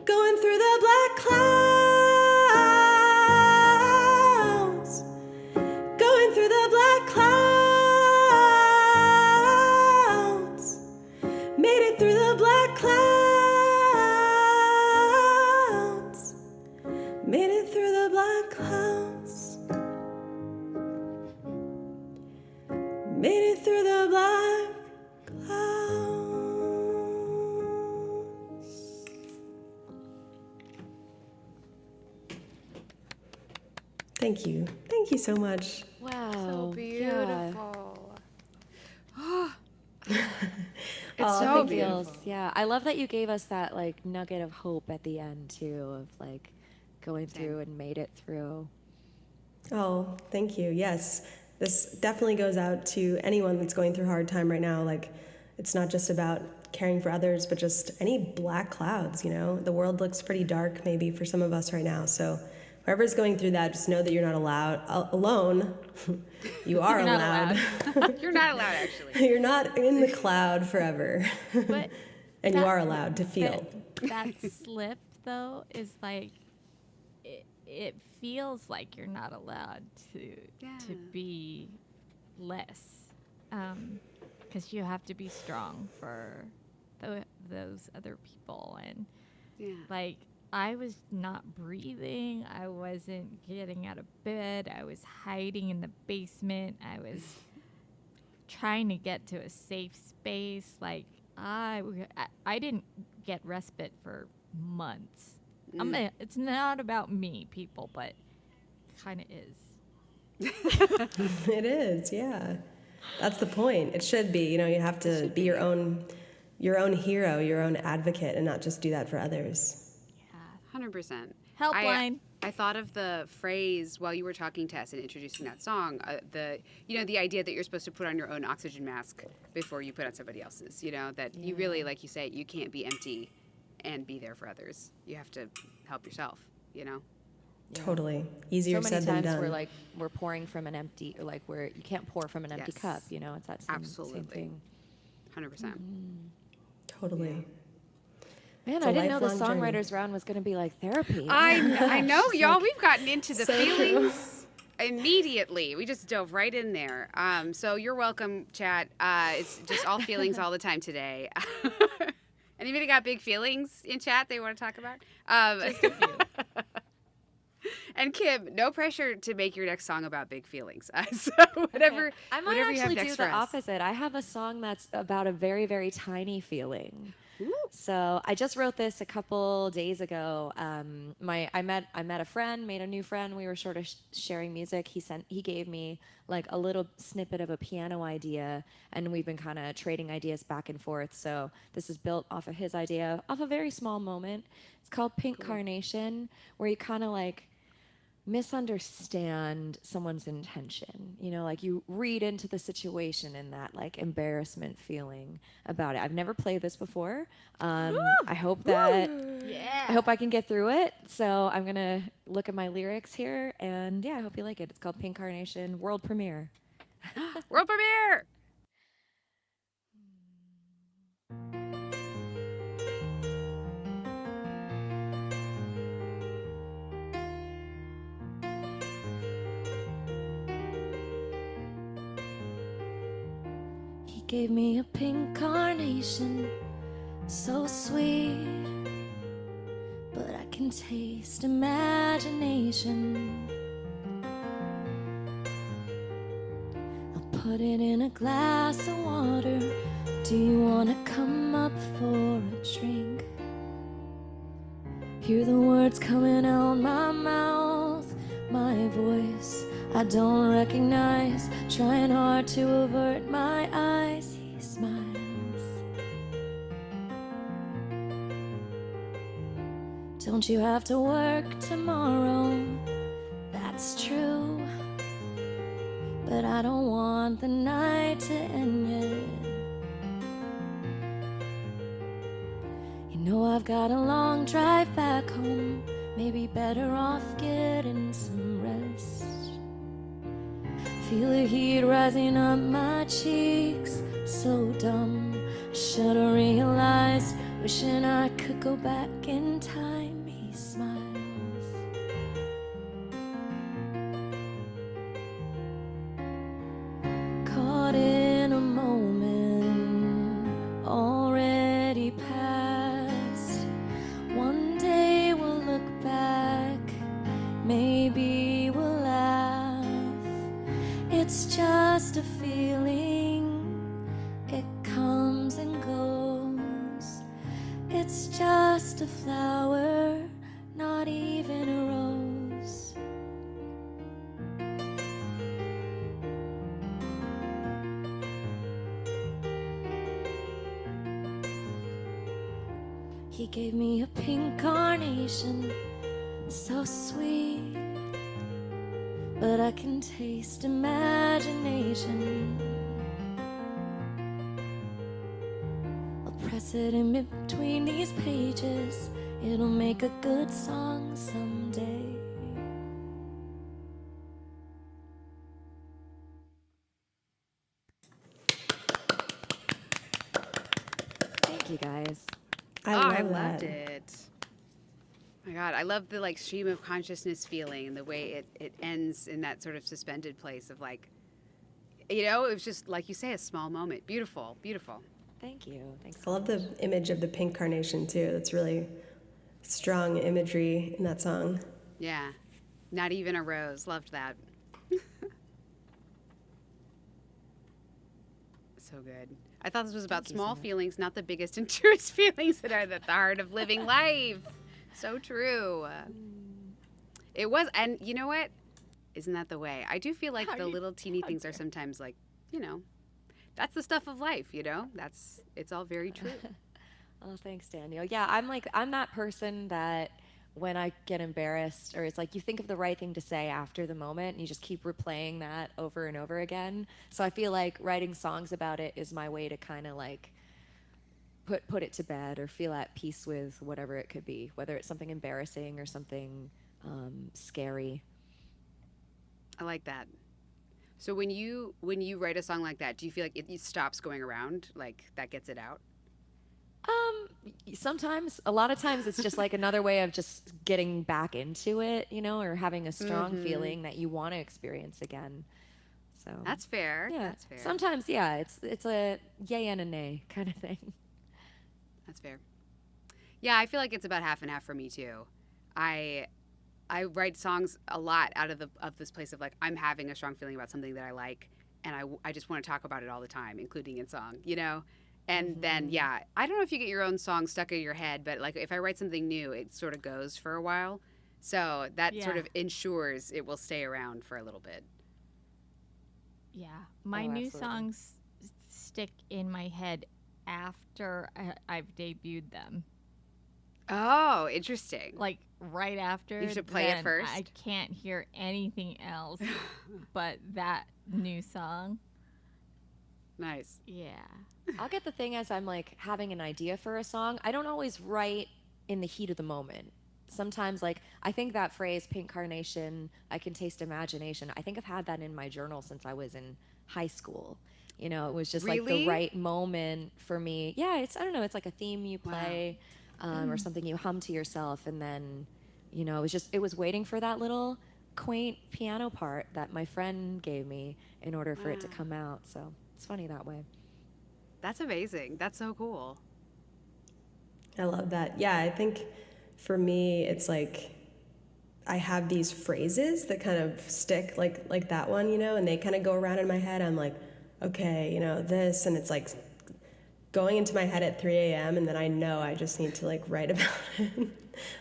Going through the black clouds, going through the black clouds. Made it through the black clouds, made it through the black clouds, made it through the black clouds. Thank you. Thank you so much. Wow. So yeah. beautiful. It's Oh, so thank you. beautiful. Yeah, I love that you gave us that like nugget of hope at the end too, of like going through and made it through. Oh, thank you. Yes, this definitely goes out to anyone that's going through a hard time right now. Like, it's not just about caring for others, but just any black clouds, you know? The world looks pretty dark maybe for some of us right now. So whoever's going through that, just know that you're not alone. You are You're not allowed. You're not allowed, actually. You're not in the cloud forever. But And you that- are allowed to feel. That slip though is like it feels like you're not allowed to Yeah. be less, because you have to be strong for those other people. And Yeah. like I was not breathing, I wasn't getting out of bed, I was hiding in the basement, I was trying to get to a safe space. Like I didn't get respite for months. It's not about me, people, but kind of is. It is, yeah. That's the point. It should be. You have to be your own hero, your own advocate, and not just do that for others. Yeah. 100%. Helpline. I thought of the phrase while you were talking, Tess, and introducing that song. The idea that you're supposed to put on your own oxygen mask before you put on somebody else's. That you really, like you say, you can't be empty and be there for others. You have to help yourself. Yeah. Totally. Easier so said than many done. times we're pouring from an empty, or like where you can't pour from an empty Yes. cup. It's that same Absolutely. thing. 100%. Totally. Man, It's a I didn't know the lifelong journey. songwriters round was going to be like therapy. I know, It's y'all. like- We've gotten into the So true. feelings immediately. We just dove right in there. So you're welcome, chat. It's just all feelings all the time today. Anybody got big feelings in chat they want to talk about? Just a few. And Kim, no pressure to make your next song about big feelings. So whatever, I might whatever you have actually next do for the us. opposite. I have a song that's about a very, very tiny feeling. Ooh. So I just wrote this a couple days ago. I met a friend, made a new friend. We were sort of sharing music. He gave me like a little snippet of a piano idea, and we've been kind of trading ideas back and forth. So this is built off of his idea, off a very small moment. It's called Pink Carnation, where you kind of like misunderstand someone's intention. Like you read into the situation in that like embarrassment feeling about it. I've never played this before. I hope that Yeah. I hope I can get through it. So I'm gonna look at my lyrics here, and yeah, I hope you like it. It's called Pink Carnation, world premiere. World premiere. He gave me a pink carnation, so sweet, but I can taste imagination. I'll put it in a glass of water. Do you wanna come up for a drink? Hear the words coming out my mouth, my voice I don't recognize, trying hard to avert my eyes. He smiles. Don't you have to work tomorrow? That's true, but I don't want the night to end yet. You know I've got a long drive back home, maybe better off getting some rest. Feel the heat rising up my cheeks, so dumb. I should've realized, wishing I could go back in time. He smiles. Caught in a moment, already past. One day we'll look back, maybe we'll laugh. It's just a feeling, it comes and goes. It's just a flower, not even a rose. He gave me a pink carnation, so sweet, but I can taste imagination. I'll press it in between these pages. It'll make a good song someday. Thank you, guys. I loved it. Oh my God, I love the like stream of consciousness feeling and the way it ends in that sort of suspended place of like, it was just like you say, a small moment. Beautiful, beautiful. Thank you. Thanks. I love the image of the pink carnation too. That's really strong imagery in that song. Yeah, not even a rose. Loved that. So good. I thought this was about Thank you so small much. feelings, not the biggest and truest feelings that are at the heart of living life. So true. It was, and you know what? Isn't that the way? I do feel like the little teeny things are sometimes like, you know, that's the stuff of life, you know? It's all very true. Oh, thanks, Daniel. Yeah, I'm that person that when I get embarrassed, or it's like you think of the right thing to say after the moment, and you just keep replaying that over and over again. So I feel like writing songs about it is my way to kind of like put it to bed or feel at peace with whatever it could be, whether it's something embarrassing or something scary. I like that. So when you write a song like that, do you feel like it stops going around? Like that gets it out? Sometimes, a lot of times, it's just like another way of just getting back into it, you know, or having a strong feeling that you want to experience again. So That's fair. yeah, That's fair. sometimes, yeah, it's a yay and a nay kind of thing. That's fair. Yeah, I feel like it's about half and half for me too. I I write songs a lot out of this place of like I'm having a strong feeling about something that I like, and I just want to talk about it all the time, including in song, you know. And then yeah, I don't know if you get your own song stuck in your head, but like if I write something new, it sort of goes for a while, so that sort Yeah. of ensures it will stay around for a little bit. Yeah, my Oh, new absolutely. songs stick in my head after I've debuted them. Oh, interesting. Like right after. You should play it then first. I can't hear anything else but that new song. Nice. Yeah. I'll get the thing as I'm like having an idea for a song. I don't always write in the heat of the moment. Sometimes, like, I think that phrase, pink carnation, I can taste imagination, I think I've had that in my journal since I was in high school. You know, it was just like the Really? right moment for me. Yeah, I don't know, it's like a theme you play or something you hum to yourself. And then, you know, it was waiting for that little quaint piano part that my friend gave me in order for it to come out. So it's funny that way. That's amazing. That's so cool. I love that. Yeah, I think for me, it's like I have these phrases that kind of stick, like that one, you know, and they kind of go around in my head. I'm like, okay, you know, this, and it's like going into my head at 3 a.m. and then I know I just need to like write about it.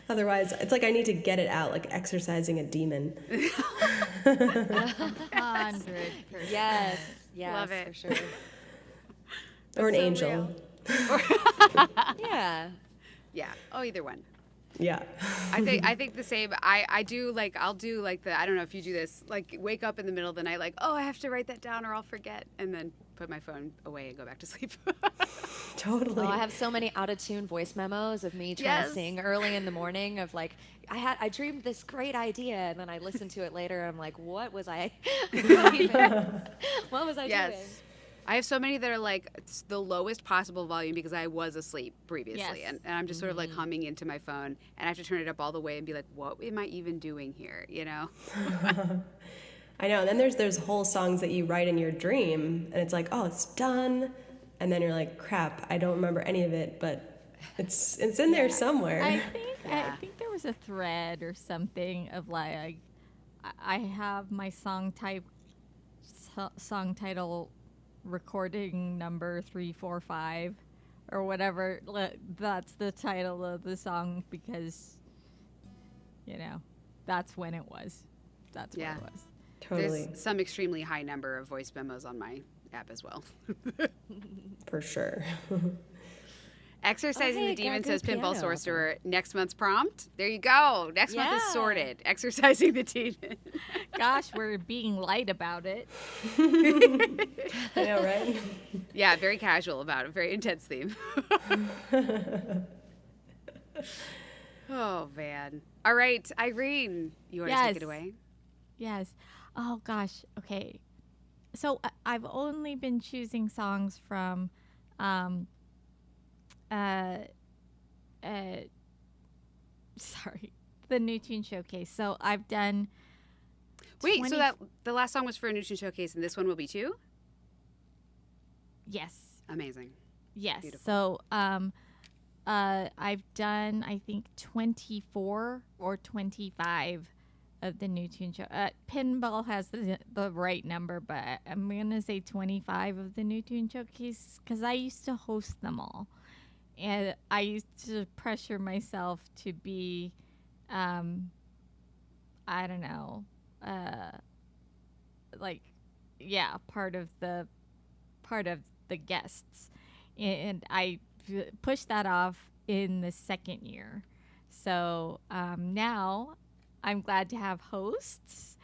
Otherwise, it's like I need to get it out, like exercising a demon. 100%. Yes, yes, Love it. for sure. Or an so angel. Yeah. Yeah. Oh, either one. Yeah. I think the same. I'll do like I don't know if you do this, like wake up in the middle of the night like, oh, I have to write that down or I'll forget, and then put my phone away and go back to sleep. Totally. Oh, I have so many out of tune voice memos of me trying Yes. to sing early in the morning of like I dreamed this great idea and then I listen to it later and I'm like, what was I what was I doing? Yes. I have so many that are like it's the lowest possible volume because I was asleep previously. Yes. And I'm just sort of like humming into my phone and I have to turn it up all the way and be like, what am I even doing here? You know? I know. And then there's whole songs that you write in your dream, and it's like, oh, it's done, and then you're like, crap, I don't remember any of it, but it's in there somewhere. I think there was a thread or something of like I have my song title recording number 345 or whatever. That's the title of the song because you know that's when it was. That's Yeah. what it was. Totally, There's some extremely high number of voice memos on my app as well. for sure. Exercising hey, the Demon, got says good Pinball piano Sorcerer. Next month's prompt. There you go. Next month is Yeah. sorted. Exercising the Demon. Gosh, we're being light about it. I know, right? Yeah, very casual about it. Very intense theme. Oh, man. All right, Irene, you want to take it Yes. away? Yes. Oh gosh. Okay. So I've only been choosing songs from, uh, sorry, the New Tune Showcase. So I've done. Wait, 20 so that the last song was for a Newton Showcase, and this one will be too? Yes. Amazing. Yes. Beautiful. So I've done I think 24 or 25 of the New Tune Show. Pinball has the right number, but I'm going to say 25 of the New Tune Showcase because I used to host them all. And I used to pressure myself to be, I don't know, like, yeah, part of the guests. And I pushed that off in the second year. So now I'm glad to have hosts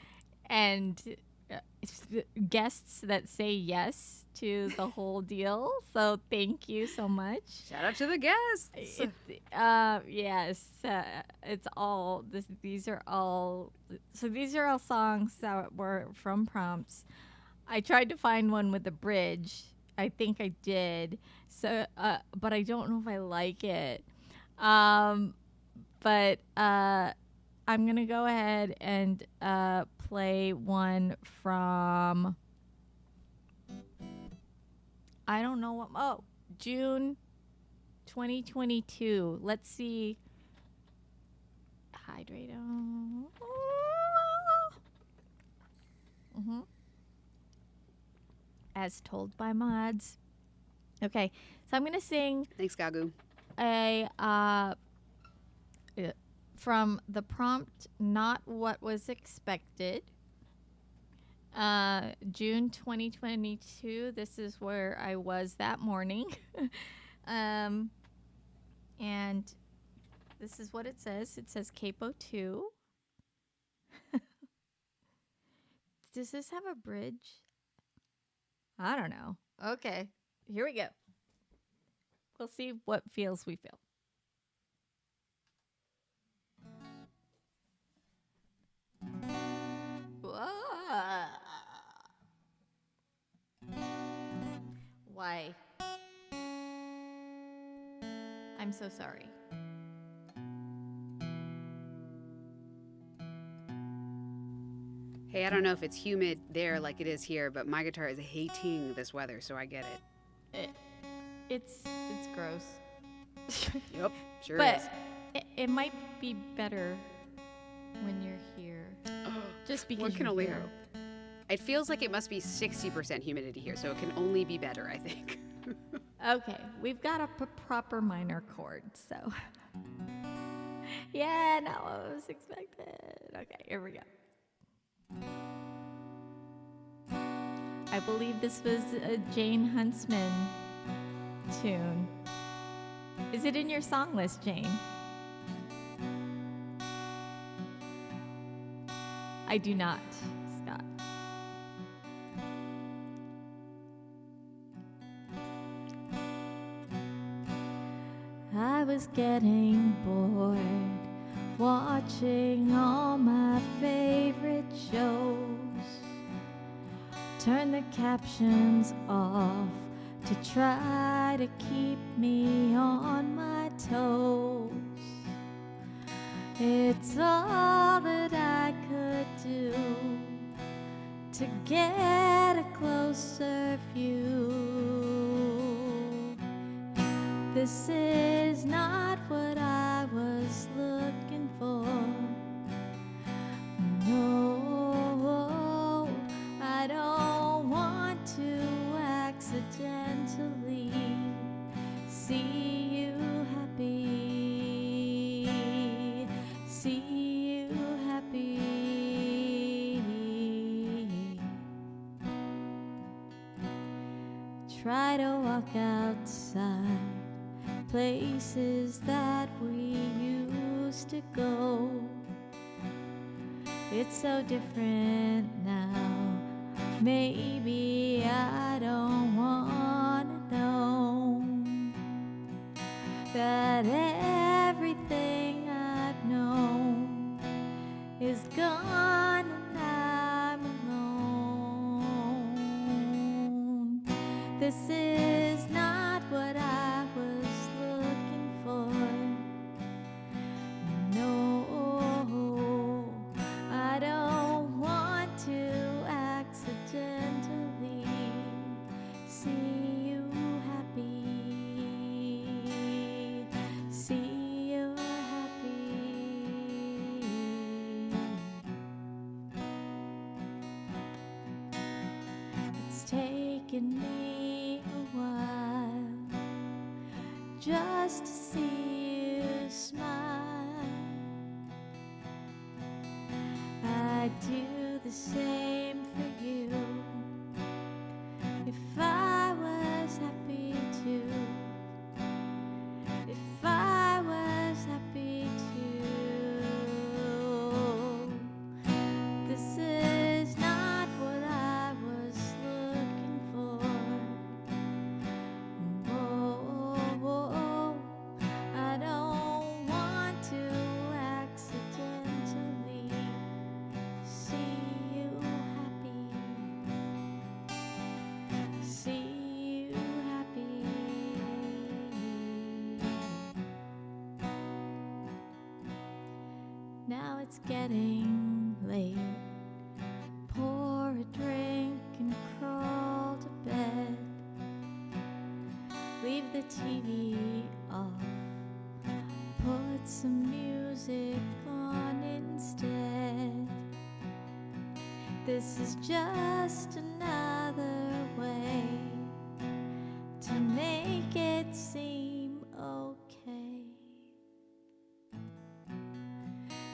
and guests that say yes to the whole deal. So thank you so much. Shout out to the guests. Yes, it's all these are all songs that were from prompts. I tried to find one with a bridge. I think I did. So, but I don't know if I like it. But I'm gonna go ahead and play one from. I don't know what. Oh, June 2022. Let's see. Hydrate. As told by mods. Okay, so I'm gonna sing Thanks, Gagu. from the prompt Not What Was Expected. June 2022. This is where I was that morning. And this is what it says. It says Capo 2. Does this have a bridge? I don't know. Okay, here we go. We'll see what feels we feel. Why? I'm so sorry. Hey, I don't know if it's humid there like it is here, but my guitar is hating this weather, so I get it. It's gross. Yep, sure But is. it might be better when you're here. Just because One can you're only here. hope. It feels like it must be 60% humidity here, so it can only be better, I think. Okay, we've got a proper minor chord, so. Yeah, not what was expected. Okay, here we go. I believe this was a Jane Huntsman tune. Is it in your song list, Jane? I do not, Scott. I was getting bored watching all my favorite shows. Turn the captions off to try to keep me on my toes. It's all that I could do to get a closer view. This is not what I was looking for. No, I don't want to accidentally see you happy. See you happy. Try to walk outside places that we used to go. It's so different now. Maybe I don't wanna know that everything I've known is gone and I'm alone. This is not what I was looking for. No, I don't want to accidentally see you happy. See you happy. just to see you smile. I'd do the same for you if I was happy too. If I was happy too. This is not what I was looking for. Whoa, whoa, I don't want to accidentally see you happy. See you happy. Now it's getting late. Pour a drink and crawl to bed. Leave the TV off. Put some music on instead. This is just another way to make it seem okay.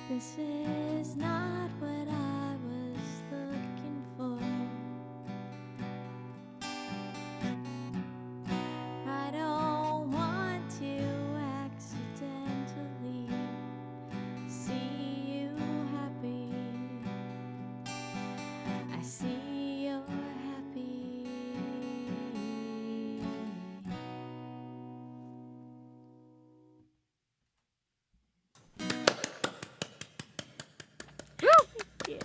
This is not what I was looking for. I don't want to accidentally see you happy. I see you're happy. Thank you.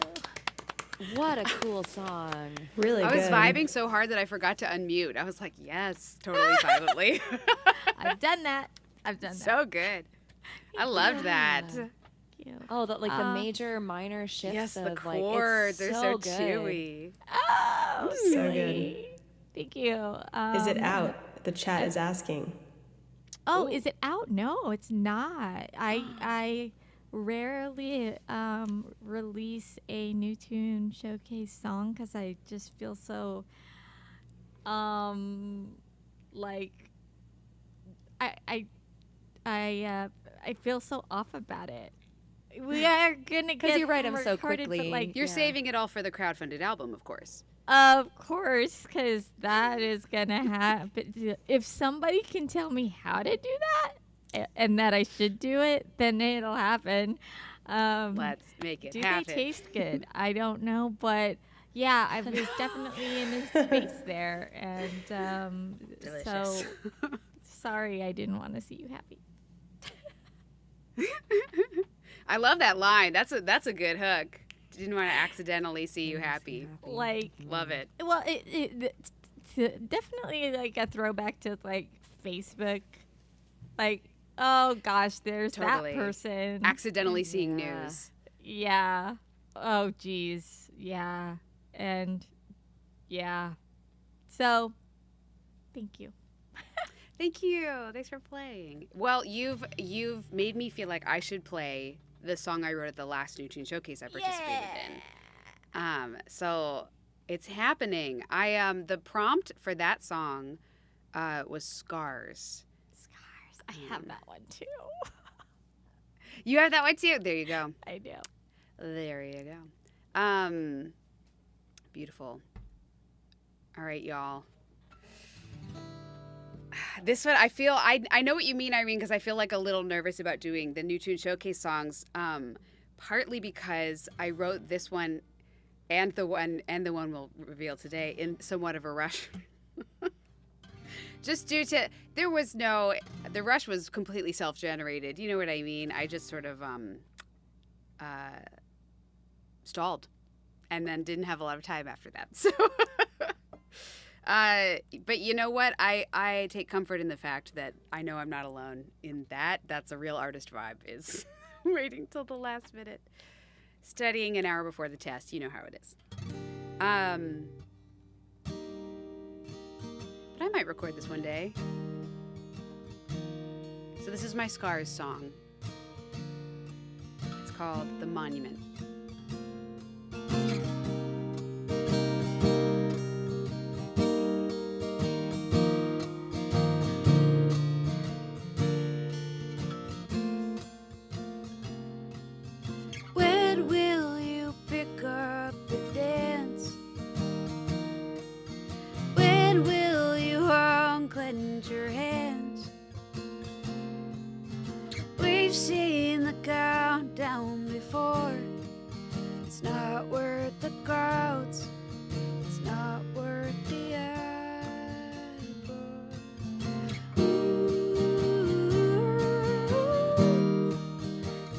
What a cool song. Really I good. was vibing so hard that I forgot to unmute. I was like, yes, totally silently. I've done that. I've done that. So good. I loved that. Thank you. Oh, the major minor shifts Yes, of the like chords, it's they're so so good. chewy. Oh, So good. sweet. Thank you. Is it out? The chat is asking. Oh, is it out? No, it's not. I rarely release a new tune showcase song because I just feel so like I feel so off about it. We are gonna get you write 'em so recorded, but, quickly. like, You're Yeah. saving it all for the crowdfunded album, of course. of course, because that is gonna happen. If somebody can tell me how to do that and that I should do it, then it'll happen. Let's make it Do happen. they taste good? I don't know, but yeah, I was definitely in a space there, and Delicious. so sorry I didn't want to see you happy. I love that line. That's a good hook. Didn't want to accidentally see you happy. Like, Love it. well, it's definitely like a throwback to like Facebook. Like, oh gosh, there's Totally. that person. Accidentally seeing Yeah. news. Yeah. Oh geez. Yeah. And yeah. So, thank you. Thank you. Thanks for playing. Well, you've made me feel like I should play the song I wrote at the last New Tune Showcase I participated in. So it's happening. The prompt for that song was Scars. Scars. I have that one too. You have that one too. There you go. I do. There you go. Beautiful. All right, y'all. This one, I know what you mean, Irene, because I feel like a little nervous about doing the New Tune Showcase songs, partly because I wrote this one and the one we'll reveal today in somewhat of a rush. Just due to, the rush was completely self-generated. You know what I mean? I just sort of stalled and then didn't have a lot of time after that. So, but you know what? I take comfort in the fact that I know I'm not alone in that. That's a real artist vibe, is waiting till the last minute. Studying an hour before the test. You know how it is. But I might record this one day. So this is my Scars song. It's called The Monument. raise your hands. We've seen the countdown before. It's not worth the crowds. It's not worth the effort. Ooh,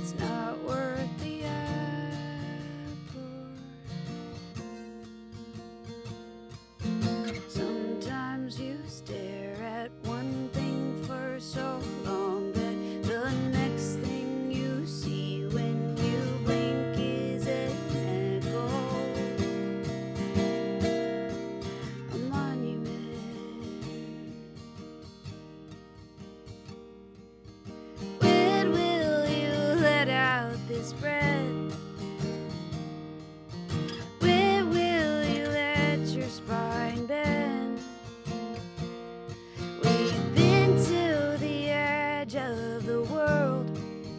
it's not worth the effort. Sometimes you stare at one thing for so long that the next thing you see when you blink is an echo, a monument. When will you let out this breath? When will you let your spine bend? We've been to the edge of the world.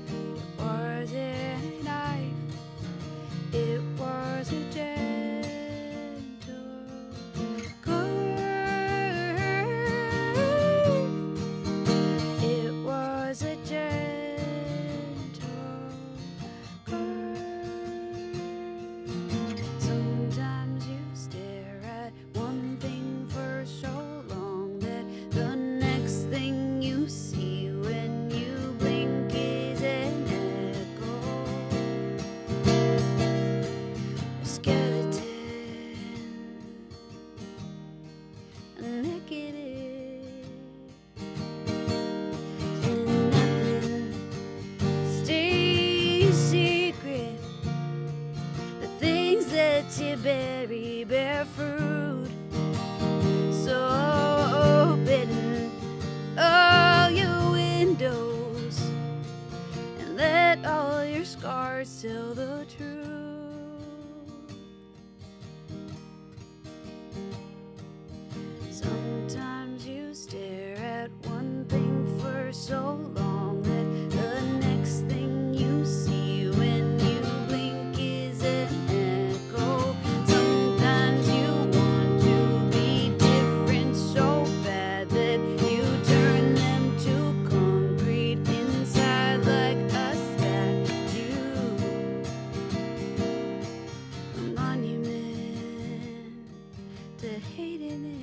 It wasn't a knife, it was a gentle curve. It was a gentle curve. Sometimes you stare at one thing for so long that the next thing you see when you blink is an echo, a skeleton, a negative, and nothing stays secret. The things that you bury bear fruit. So open all your windows and let all your scars tell the truth. Sometimes you stare at one thing for so long that the next thing you see when you blink is an echo. Sometimes you want to be different so bad that you turn them to concrete inside like a statue, a monument to hating it.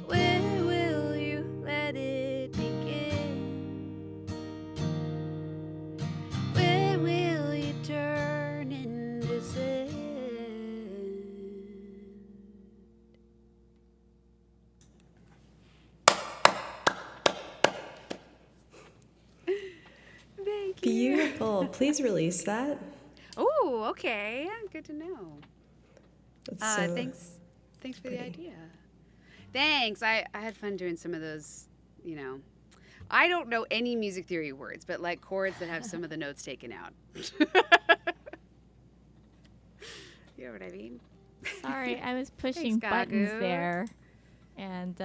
Where will you let it begin? Where will you turn into sand? Thank you. Beautiful. Please release that. Oh, okay. Good to know. That's so Thanks for the pretty. idea. Thanks. I had fun doing some of those, you know. I don't know any music theory words, but like chords that have some of the notes taken out. You know what I mean? Sorry, I was pushing Thanks, buttons Gagu. there. And,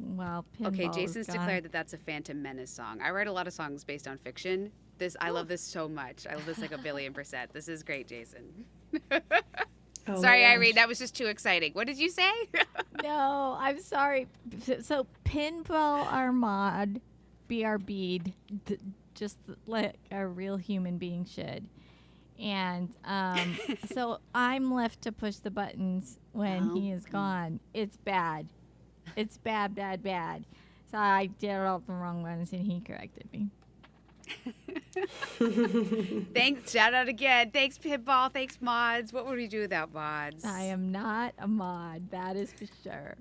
well, pinball Okay, was Jason's gone. declared that that's a Phantom Menace song. I write a lot of songs based on fiction. I love this so much. I love this like 1,000,000,000%. This is great, Jason. Oh my Sorry, gosh. Irene, that was just too exciting. What did you say? No, I'm sorry. So Pinball Armad, BRB'd, just like a real human being should. And so I'm left to push the buttons when he is gone. It's bad. It's bad, bad, bad. So I did all the wrong ones and he corrected me. Thanks. Shout out again. Thanks, Pinball. Thanks, Mods. What would we do without Mods? I am not a mod, that is for sure.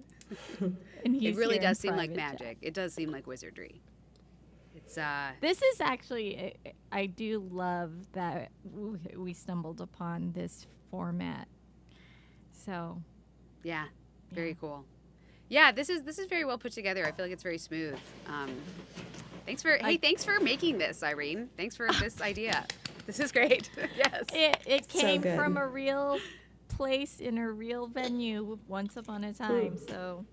And It he's really here in does seem like private chat. magic. It does seem like wizardry. It's This is actually, I do love that we stumbled upon this format. So, yeah, very Yeah. cool. Yeah, this is very well put together. I feel like it's very smooth. Thanks for making this, Irene. Thanks for this idea. This is great. Yes. it So came good. from a real place in a real venue once upon a time. So,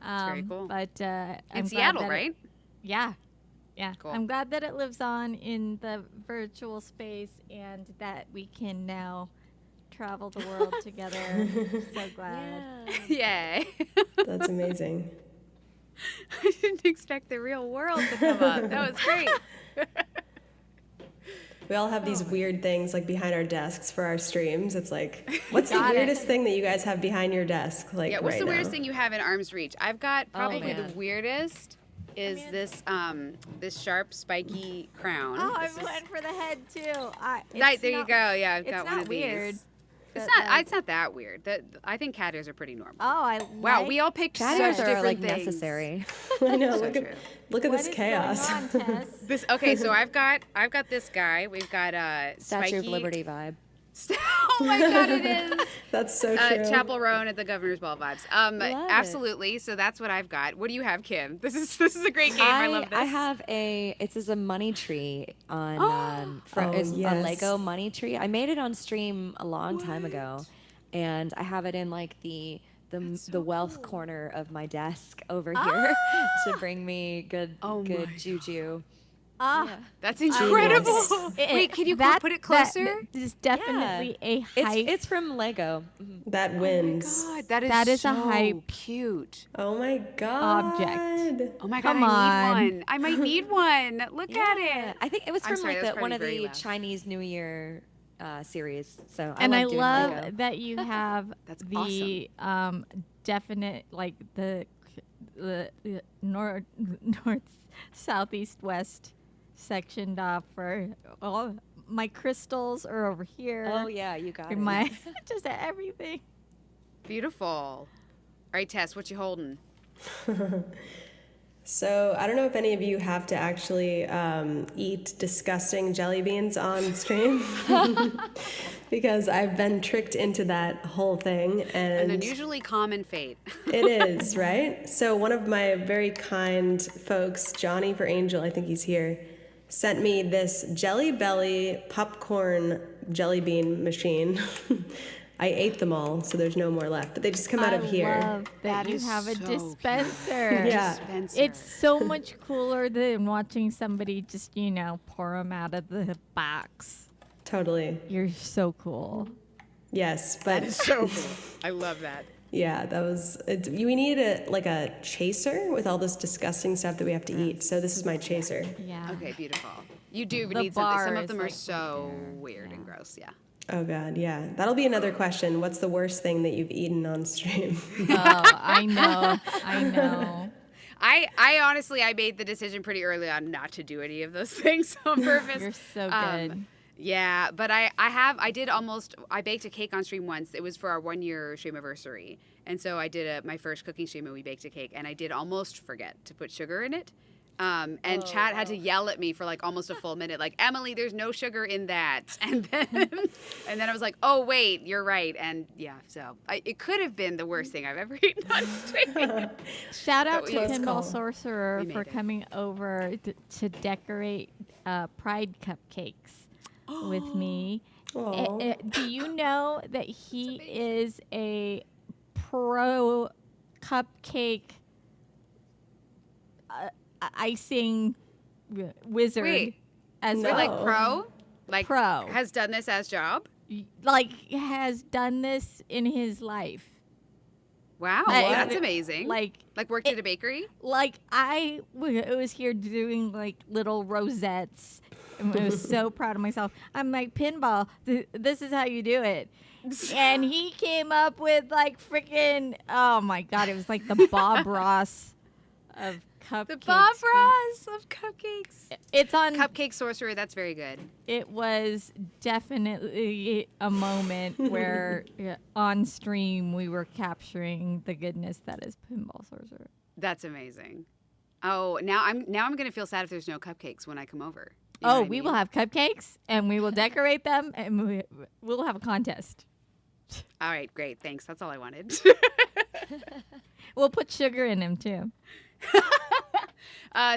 very cool. But I'm In glad Seattle, that right? Yeah. Yeah. Cool. I'm glad that it lives on in the virtual space and that we can now travel the world together. So glad. Yeah. Yay. That's amazing. I didn't expect the real world to come up. That was great. We all have these weird things like behind our desks for our streams. It's like, what's the Got it. weirdest thing that you guys have behind your desk? Like Yeah, what's right the weirdest now? thing you have in arm's reach? I've got probably the man. weirdest is this sharp spiky crown. Oh, I This is- went for the head too. Right, there you go. Yeah, I've it's got one not of weird. these. It's but, not. like- It's not that weird. I think cat ears are pretty normal. Oh, I Wow, like we all picked Cat such ears are different like things. necessary. I know. So look true. at look at What this is chaos. going on, Tess? This okay. So I've got this guy. We've got Statue of spiky- Liberty vibe. Oh my God, it is. That's so true. Chapel Roan at the Governor's Ball vibes. Love it. Absolutely. So that's what I've got. What do you have, Kim? This is a great game. I love this. I have it's a money tree on Oh, it's a yes. Lego money tree. I made it on stream a long time ago, and I have it in like the wealth corner of my desk over here to bring me good Oh my good juju. Ah, That's incredible. Wait, can you put it closer? That is definitely a hype. It's from Lego. That wins. God, That is a so hype cute. Oh my god. Object. Oh my God, Come I on. need one. I might need one. Look at it. I think it was I'm from sorry, that was one probably of very the loud. Chinese New Year series. So and I doing love Lego. that you have That's the definite like the north southeast west sectioned off for all my crystals are over here. Oh yeah, you got it. My just everything. Beautiful. All right, Tess, what you holding? So I don't know if any of you have to actually eat disgusting jelly beans on stream because I've been tricked into that whole thing, An and unusually common fate. it is right. So one of my very kind folks, Johnny for Angel, I think he's here, sent me this Jelly Belly popcorn jelly bean machine. I ate them all, so there's no more left. But they just come out of I here. love that That you is have a so cute. dispenser. Yeah. Dispenser. It's so much cooler than watching somebody just, pour them out of the box. Totally. You're so cool. Yes, but That is so cool. I love that. yeah, that was. We need a chaser with all this disgusting stuff that we have to eat. So this is my chaser. Yeah. Okay, beautiful. You do The need something. Some bar of them is, are like, so weird and gross. Yeah. Oh God, yeah. That'll be another question. What's the worst thing that you've eaten on stream? Oh, I know. I know. I honestly, I made the decision pretty early on not to do any of those things on purpose. You're so good. Yeah, but I baked a cake on stream once. It was for our 1 year stream anniversary. And so I did my first cooking stream and we baked a cake and I did almost forget to put sugar in it. And Chad had to yell at me for like almost a full minute, like, Emily, there's no sugar in that. And then I was like, oh, wait, you're right. And yeah, so it could have been the worst thing I've ever eaten on stream. Shout out But to we- Close Pinball call. Sorcerer We made for it. coming over to decorate Pride cupcakes with me. Aw. Do you know that he is a pro cupcake icing wizard? Wait, as no. We're well. like pro? Like Pro. has done this as job? Like has done this in his life. Wow, I- that's amazing. Like worked at a bakery? like I was here doing like little rosettes. And I was so proud of myself. I'm like, Pinball, this is how you do it. And he came up with like freaking, oh my God, it was like the Bob Ross of cupcakes. The Bob Ross of cupcakes. It's on, Cupcake Sorcerer, that's very good. it was definitely a moment where on stream we were capturing the goodness that is Pinball Sorcerer. That's amazing. Oh, now I'm gonna feel sad if there's no cupcakes when I come over. You know Oh, what I we mean? will have cupcakes and we will decorate them and we'll have a contest. All right, great. Thanks. That's all I wanted. We'll put sugar in them too.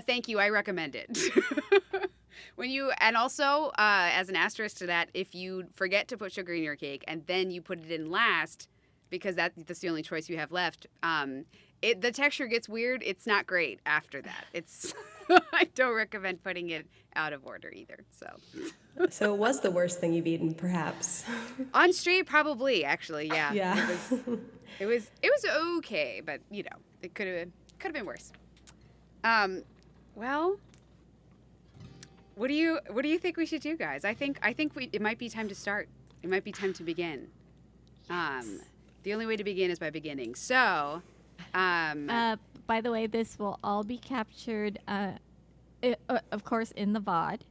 Thank you. I recommend it. And also, as an asterisk to that, if you forget to put sugar in your cake and then you put it in last, because that's the only choice you have left, the texture gets weird. It's not great after that. It's I don't recommend putting it out of order either. So it was the worst thing you've eaten, perhaps. On stream, probably actually, yeah. Yeah. It was okay, but you know, it could have been worse. Well, what do you think we should do, guys? I think it might be time to start. It might be time to begin. The only way to begin is by beginning. So, by the way, this will all be captured, of course, in the VOD.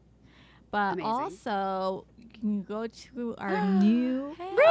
But Amazing. also, you can go to our new... Hello.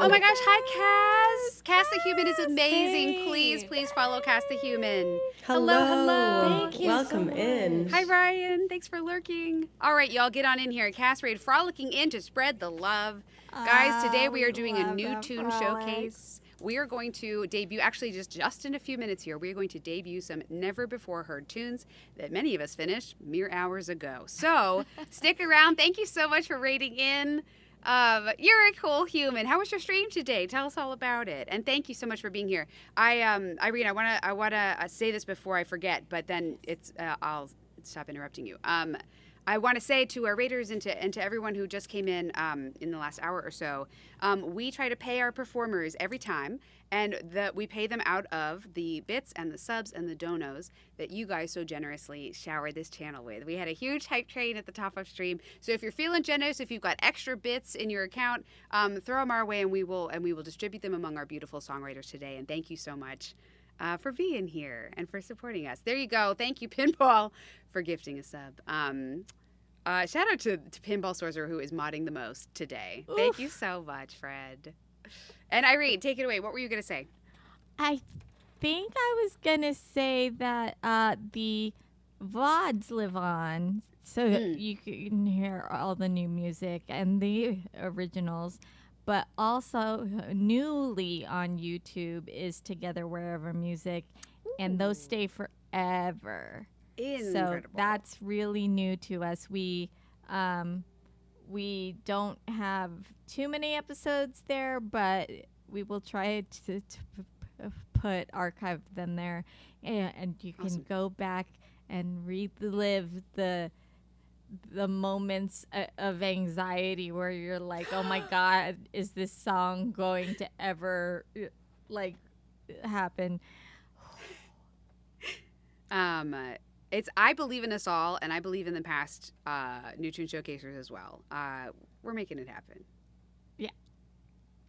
Oh my gosh, hi Cass. Cass the Human is amazing. Hey. Please follow Cass the Human. Hello. Thank you Welcome so in. Hi Ryan, thanks for lurking. All right, y'all, get on in here. Cass Raid frolicking in to spread the love. Guys, today we are doing a new tune showcase. We are going to debut, actually just in a few minutes here, we are going to debut some never before heard tunes that many of us finished mere hours ago. So stick around. Thank you so much for raiding in. You're a cool human. How was your stream today? Tell us all about it. And thank you so much for being here. Irene, I wanna say this before I forget, but then I'll stop interrupting you. I want to say to our raiders and to everyone who just came in the last hour or so, we try to pay our performers every time, and we pay them out of the bits and the subs and the donos that you guys so generously shower this channel with. We had a huge hype train at the top of stream, so if you're feeling generous, if you've got extra bits in your account, throw them our way, and we will distribute them among our beautiful songwriters today. And thank you so much for being here and for supporting us. There you go. Thank you, Pinball, for gifting a sub. Shout out to Pinball Sorcerer, who is modding the most today. Oof. Thank you so much, Fred. And Irene, take it away. What were you going to say? I think I was going to say that the VODs live on, so that you can hear all the new music and the originals. But also newly on YouTube is Together Wherever Music, and those stay forever. Incredible. So that's really new to us. We don't have too many episodes there, but we will try to archive them there, and you can Awesome. go back and relive the moments of anxiety where you're like, oh my God, is this song going to ever happen? I believe in us all, and I believe in the past New Tune Showcasers as well. We're making it happen. Yeah.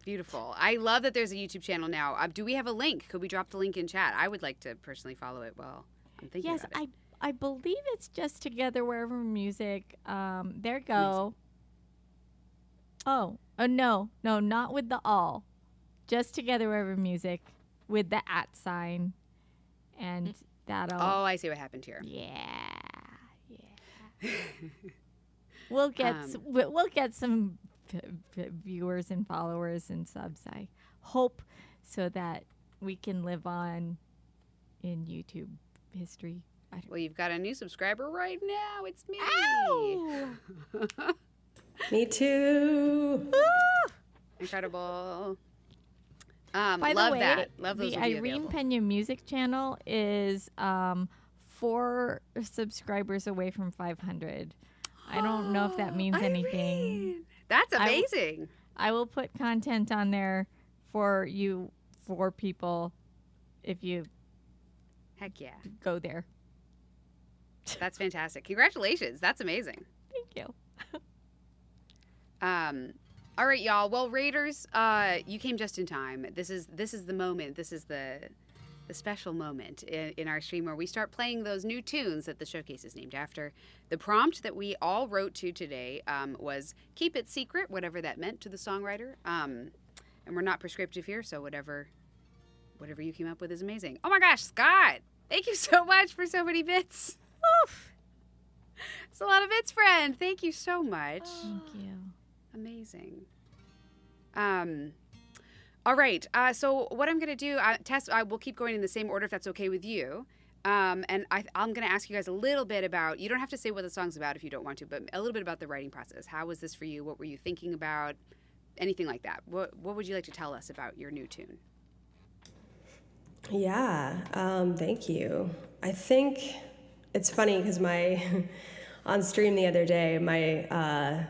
Beautiful. I love that there's a YouTube channel now. Do we have a link? Could we drop the link in chat? I would like to personally follow it while I'm thinking Yes, about it. I believe it's just Together Wherever Music. There go. Oh, no, not with the all. Just Together Wherever Music with the @ sign. And that'll... Oh, I see what happened here. Yeah. We'll get some viewers and followers and subs, I hope, so that we can live on in YouTube history. Well, you've got a new subscriber right now. It's me. Ow! Me too. Incredible. By love the way, that. Love those the will be Irene available. Pena music channel is 4 subscribers away from 500. I don't know if that means anything. Irene! That's amazing. I will put content on there for you, for people, if you Heck yeah. go there. That's fantastic. Congratulations. That's amazing. Thank you. All right, y'all. Well, Raiders, you came just in time. This is the moment. This is the special moment in our stream where we start playing those new tunes that the showcase is named after. The prompt that we all wrote to today was keep it secret, whatever that meant to the songwriter. And we're not prescriptive here, so whatever you came up with is amazing. Oh my gosh, Scott! Thank you so much for so many bits. Oof. It's a lot of bits, friend. Thank you so much. Thank you. Amazing. All right. So what I'm going to do, Tess, I will keep going in the same order if that's okay with you. And I'm going to ask you guys a little bit about, you don't have to say what the song's about if you don't want to, but a little bit about the writing process. How was this for you? What were you thinking about? Anything like that. What would you like to tell us about your new tune? Yeah, thank you. I think it's funny because on stream the other day, my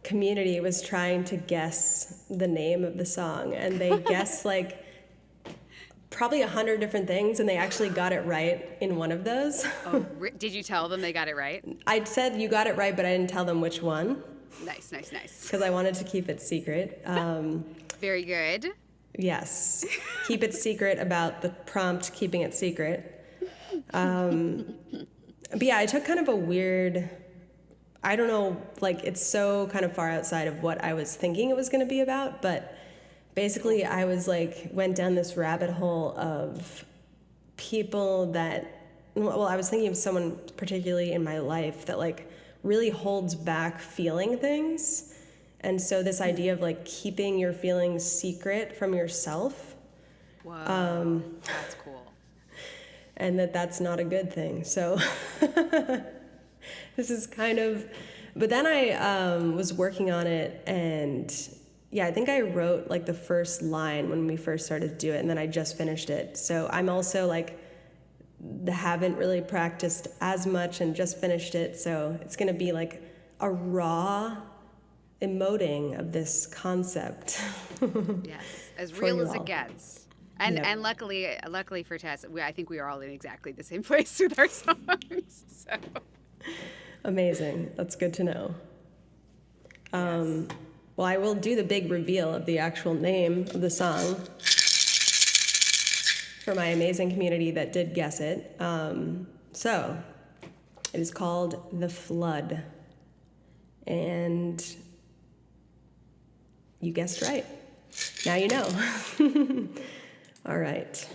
community was trying to guess the name of the song, and they guessed like probably 100 different things, and they actually got it right in one of those. Oh, did you tell them they got it right? I said you got it right, but I didn't tell them which one Nice, nice, nice. because I wanted to keep it secret. Very good. Yes, keep it secret about the prompt, keeping it secret. But yeah, I took kind of a weird, I don't know, like it's so kind of far outside of what I was thinking it was going to be about, but basically I was like, went down this rabbit hole of people that, well, I was thinking of someone particularly in my life that like really holds back feeling things. And so this idea of like keeping your feelings secret from yourself. Whoa, that's cool. And that's not a good thing. So this is kind of, but then I was working on it, and yeah, I think I wrote like the first line when we first started to do it, and then I just finished it. So I'm also like, haven't really practiced as much and just finished it. So it's going to be like a raw emoting of this concept. Yes, as For real you as it all. gets. And Yep. and luckily for Tess, I think we are all in exactly the same place with our songs. So Amazing. That's good to know. Well, I will do the big reveal of the actual name of the song for my amazing community that did guess it. So it is called The Flood. And you guessed right. Now you know. All right.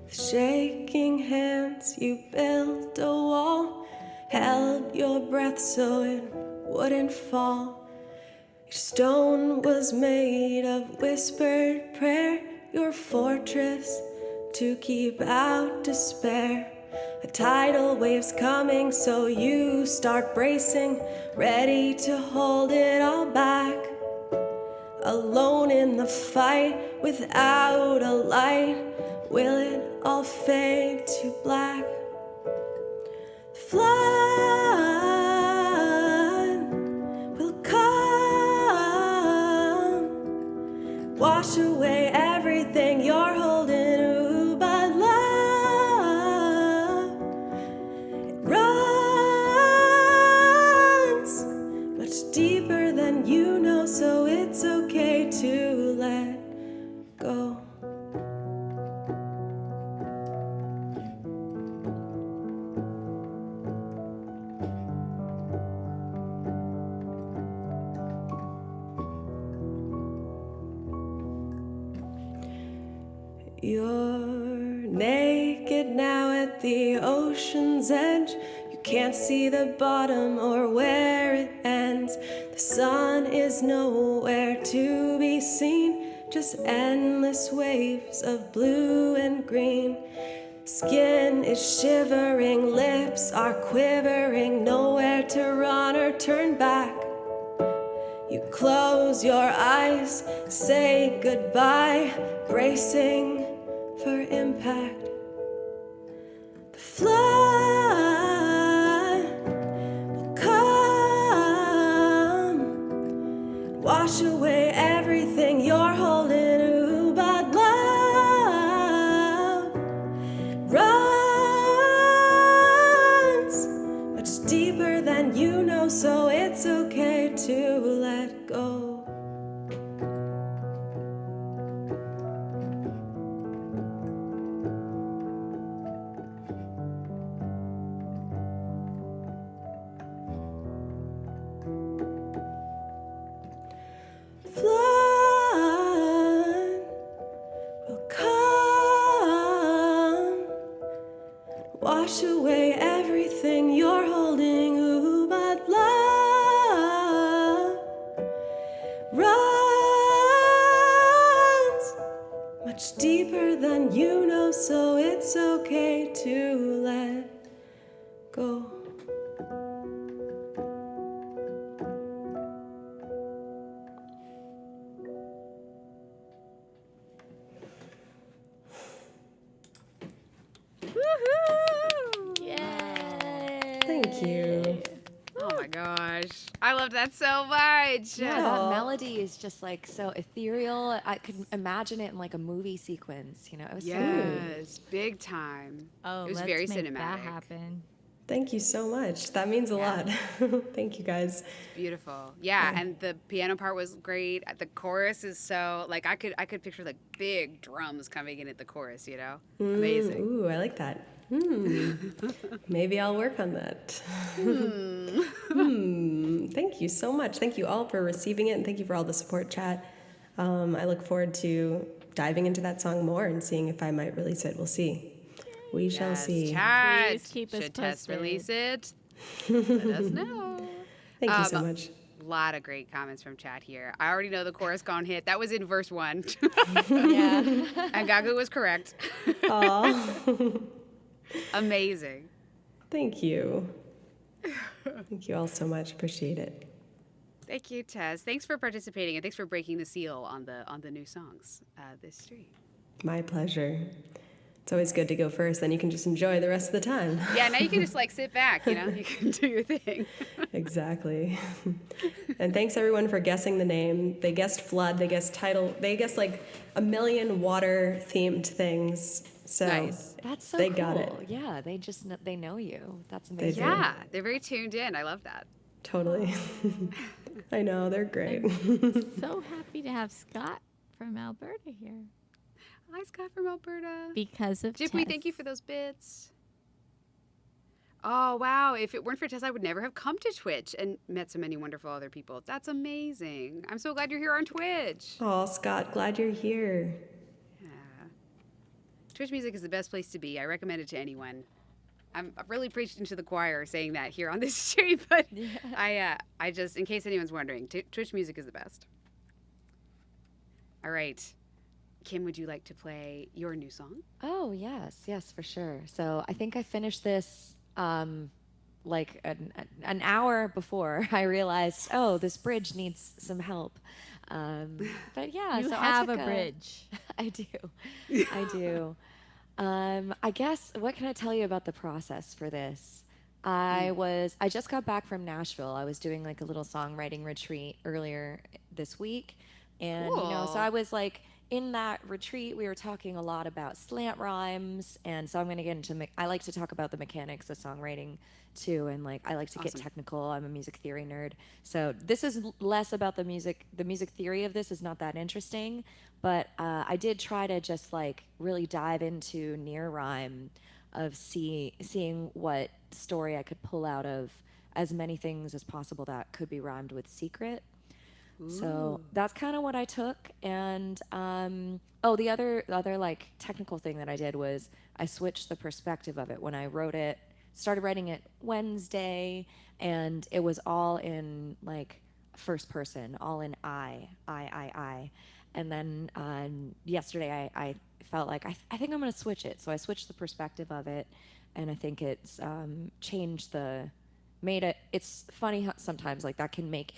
Shaking hands, you built a wall, held your breath so it wouldn't fall. Your stone was made of whispered prayer, your fortress to keep out despair. A tidal wave's coming, so you start bracing, ready to hold it all back. Alone in the fight, without a light, will it all fade to black? Flood will come, wash away everything you're holding. Ooh, but love, it runs much deeper than you know, so it's okay to let go. You're naked now at the ocean's edge. You can't see the bottom or where it ends. The sun is nowhere to be seen, just endless waves of blue and green. Skin is shivering, lips are quivering, nowhere to run or turn back. You close your eyes, say goodbye, bracing for impact. The flood will come, wash away everything you're holding. Ooh, but love runs much deeper than you know, so it's okay to let go. Flood will come, wash away everything you're holding. Ooh, but love I love that so much. Yeah, that Aw. melody is just like so ethereal. I could imagine it in like a movie sequence. You know, it was so good. Yes, big time. Oh, It was let's very make cinematic. that happen. Thank you so much. That means a Yeah. lot. Thank you guys. Beautiful. Yeah, and the piano part was great. The chorus is so like I could picture like big drums coming in at the chorus, you know? Amazing. Ooh, I like that. Maybe I'll work on that. Thank you so much. Thank you all for receiving it, and thank you for all the support, chat. I look forward to diving into that song more and seeing if I might release it. We'll see. We shall Yes, see. chat. Please keep us Should Tess posted. release it? Let us know. Thank you so much. A lot of great comments from chat here. I already know the chorus gone hit. That was in verse 1. Yeah. And Gagu was correct. Aw. Amazing. Thank you. Thank you all so much. Appreciate it. Thank you, Tess. Thanks for participating and thanks for breaking the seal on the new songs this stream. My pleasure. It's always good to go first, then you can just enjoy the rest of the time. Yeah, now you can just like sit back, you know, you can do your thing. Exactly. And thanks everyone for guessing the name. They guessed flood, they guessed title, they guessed like a million water themed things. So Nice. That's so They cool. got it. Yeah, they just they know you. That's They amazing. do. Yeah, they're very tuned in. I love that. totally. I know, they're great. So happy to have Scott from Alberta here Hi, Scott from Alberta. because of Jip, we Tess. thank you for those bits. Oh, wow. If it weren't for Tess, I would never have come to Twitch and met so many wonderful other people. That's amazing. I'm so glad you're here on Twitch. Oh, Scott, glad you're here. Yeah. Twitch music is the best place to be. I recommend it to anyone. I've really preached into the choir saying that here on this stream, but I just, in case anyone's wondering, Twitch music is the best. All right. Kim, would you like to play your new song? Oh, yes, for sure. So I think I finished this like an hour before I realized, oh, this bridge needs some help. But yeah, You so have I a took bridge. I do. I do. I guess, what can I tell you about the process for this? I just got back from Nashville. I was doing like a little songwriting retreat earlier this week. And, you know, so Cool. I was like, in that retreat, we were talking a lot about slant rhymes. And so I'm going to get into, I like to talk about the mechanics of songwriting too. And like, I like to get Awesome. technical. I'm a music theory nerd. So this is less about the music theory of this is not that interesting. But I did try to just like really dive into near rhyme of seeing what story I could pull out of as many things as possible that could be rhymed with secret. So that's kind of what I took. And the other like technical thing that I did was I switched the perspective of it when I started writing it Wednesday, and it was all in like first person, all in I. And then yesterday I felt like I think I'm going to switch it. So I switched the perspective of it, and I think it's it's funny how sometimes like that can make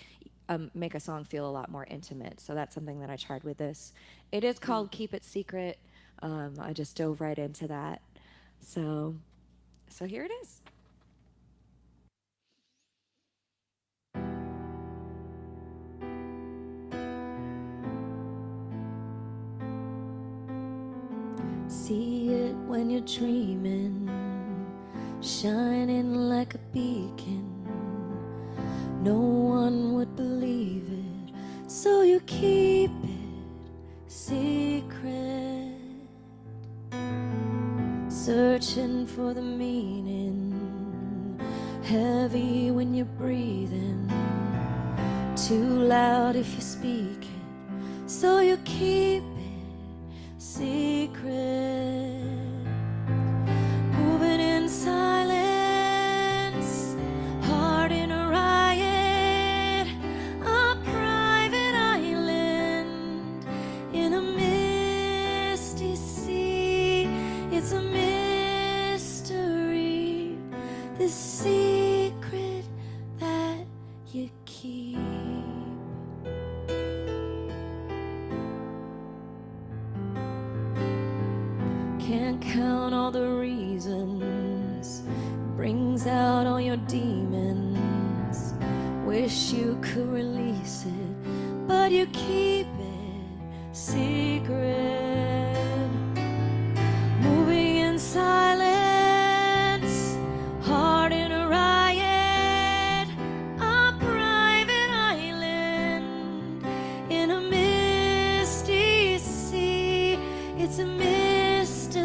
a song feel a lot more intimate. So that's something that I tried with this. It is called Keep It Secret. I just dove right into that. So here it is. See it when you're dreaming, shining like a beacon. No one would believe it, so you keep it secret. Searching for the meaning, heavy when you're breathing, too loud if you speak it, so you keep it secret. Moving in silence, heart in a riot, a private island in a misty sea. It's a mystery, this secret that you keep. Can't count all the reasons, brings out all your demons. wish you could release it, but you keep it secret. Moving in silence, heart in a riot, a private island in a misty sea. It's a mystery,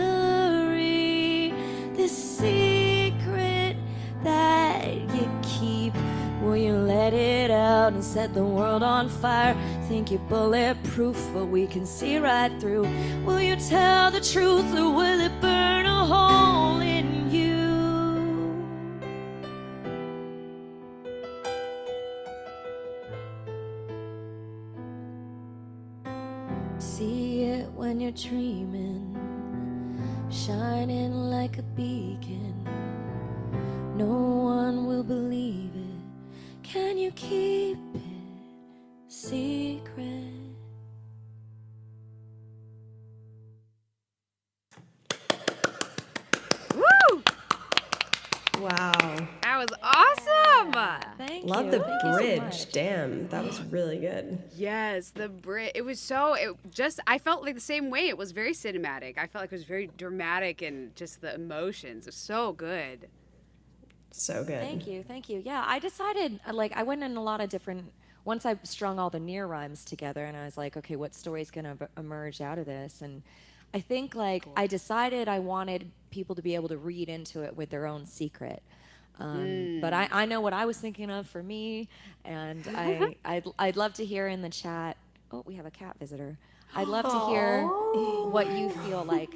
this secret that you keep. Will you let it out and set the world on fire? Think you're bulletproof, but we can see right through. Will you tell the truth, or will it burn a hole in you? See it when you're dreaming, shining like a beacon. No one will believe it. Can you keep it secret? Woo! Wow. That was awesome. Thank Love you. the Thank you so bridge. much. Damn, that was really good. Yes, the Brit. It was so. I felt like the same way. It was very cinematic. I felt like it was very dramatic and just the emotions. It was so good. So good. Thank you. Thank you. Yeah, I decided, like, I went in a lot of different. Once I strung all the near rhymes together, and I was like, okay, what story's gonna emerge out of this? And I think, like, I decided I wanted people to be able to read into it with their own secret. But I know what I was thinking of for me, and I'd love to hear in the chat. Oh, we have a cat visitor. I'd love to hear what you feel like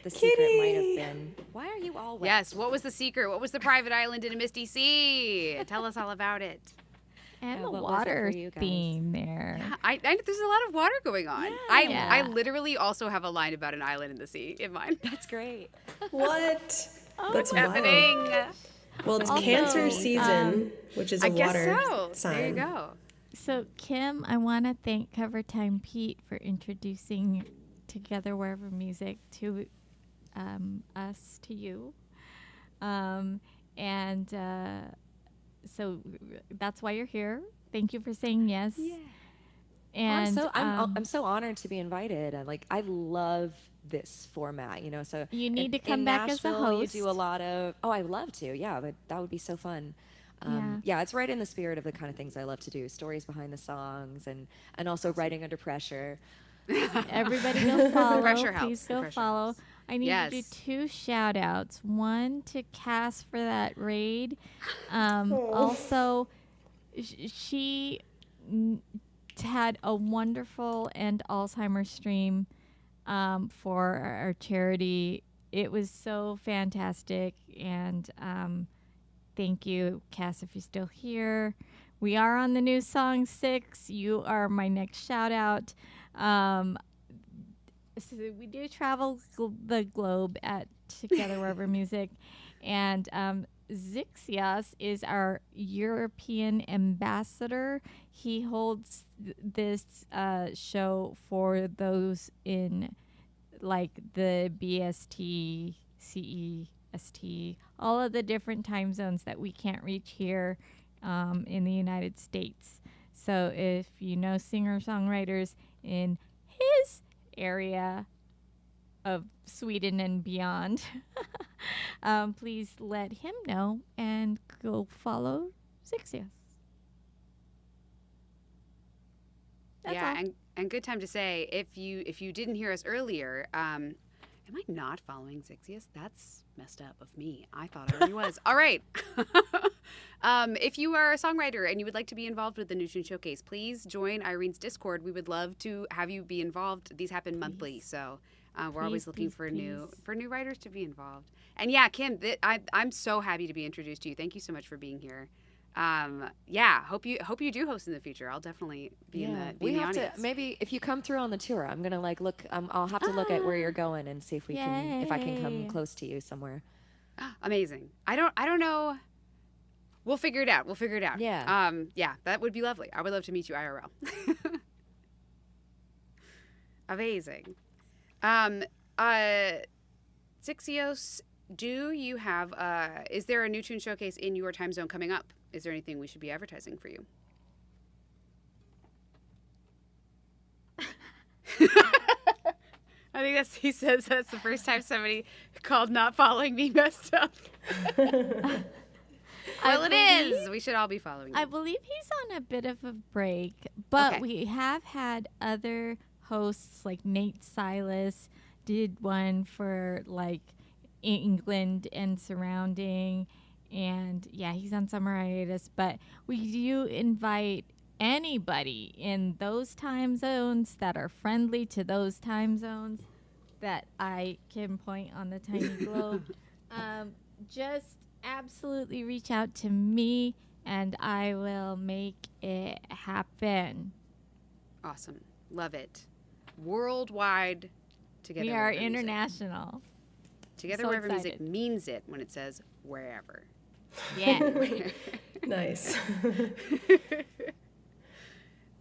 the secret might have been. Why are you all wet? Yes. What was the secret? What was the private island in a misty sea? Tell us all about it. And the what was it water for you guys? theme there. I there's a lot of water going on. Yeah. I literally also have a line about an island in the sea in mine. That's great. What? That's wild. Happening. Well, it's Also, Cancer season, which is a I guess water so. sign. There you go. So, Kim, I want to thank Cover Time Pete for introducing Together Wherever Music to us, to you. So that's why you're here. Thank you for saying yes. Yeah. And I'm so honored to be invited. I love this format, you know. So you need to come in back as a Nashville, host. You do a lot of. Oh, I'd love to. Yeah, but that would be so fun. Yeah, it's right in the spirit of the kind of things I love to do: stories behind the songs, and also writing under pressure. Everybody go follow. Pressure helps. Please go Pressure follow. helps. I need to do 2 shout outs. One to Cass for that raid. Also, she had a wonderful end Alzheimer's stream for our charity. It was so fantastic. And thank you, Cass, if you're still here. We are on the new song 6. You are my next shout out. So we do travel the globe at Together Wherever Music, and Zixias is our European ambassador. He holds this show for those in like the BST, CEST, all of the different time zones that we can't reach here in the United States. So if you know singer-songwriters in his area of Sweden and beyond, please let him know and go follow Zixias. Yeah, and good time to say, if you didn't hear us earlier, am I not following Zixias? That's messed up of me. I thought I already was. All right. If you are a songwriter and you would like to be involved with the New Tune Showcase, please join Irene's Discord. We would love to have you be involved. These happen monthly, so we're always looking for new writers to be involved. And yeah, Kim, I'm so happy to be introduced to you. Thank you so much for being here. Yeah, hope you do host in the future. I'll definitely be in the audience. Maybe if you come through on the tour, I'm gonna look. I'll have to look at where you're going and see if if I can come close to you somewhere. Amazing. I don't know. We'll figure it out. Yeah. Yeah, that would be lovely. I would love to meet you IRL. Amazing. Zixios, do you have is there a New Tune Showcase in your time zone coming up Is there anything we should be advertising for you? I think he says that's the first time somebody called not following me messed up. Well, it is. We should all be following you. I believe he's on a bit of a break, but Okay. we have had other hosts like Nate Silas did one for like England and surrounding, and yeah, he's on summer hiatus. But we do invite anybody in those time zones that are friendly to those time zones that I can point on the tiny globe. Just absolutely reach out to me and I will make it happen. Awesome. Love it. Worldwide. Together We are Wherever Music. International. Together So Wherever Music excited. means it when it says wherever. Yeah. Nice.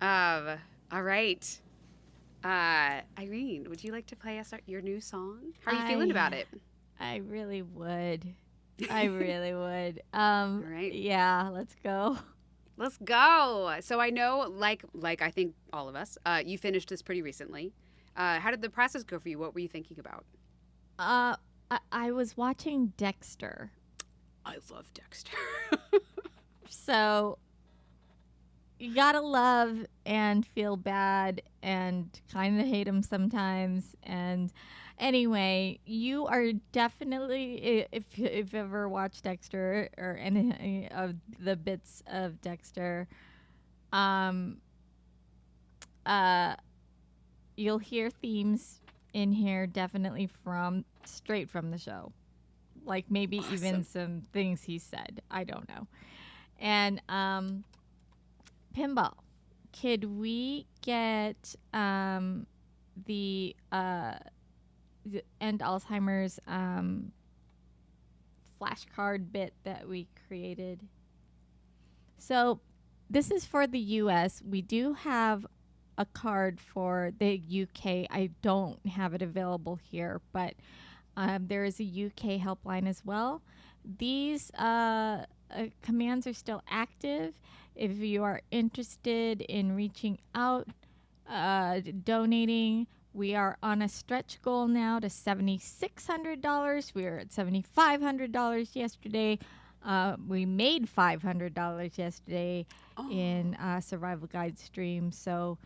All right. Irene, would you like to play us your new song? How are you feeling about it? I really would. I really would. right. Yeah, let's go. Let's go. So I know, like I think all of us, you finished this pretty recently. How did the process go for you? What were you thinking about? I was watching Dexter. I love Dexter. So you gotta love and feel bad and kind of hate him sometimes. And anyway, you are definitely, if you've ever watched Dexter or any of the bits of Dexter, you'll hear themes in here definitely straight from the show. Like maybe even some things he said. I don't know. And Pinball, could we get the End Alzheimer's flashcard bit that we created? So this is for the US. We do have a card for the UK. I don't have it available here, but there is a UK helpline as well. These commands are still active. If you are interested in reaching out, donating, we are on a stretch goal now to $7,600. We were at $7,500 yesterday. We made $500 yesterday in Survival Guide stream. So,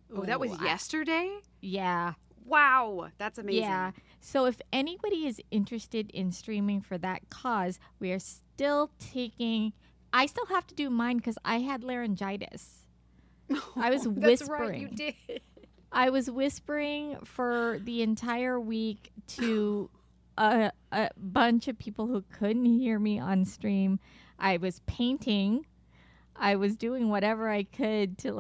that was yesterday? Yeah. Wow, that's amazing. Yeah. So if anybody is interested in streaming for that cause, we are still taking. I still have to do mine because I had laryngitis. I was whispering. That's right, you did. I was whispering for the entire week to a bunch of people who couldn't hear me on stream. I was painting. I was doing whatever I could to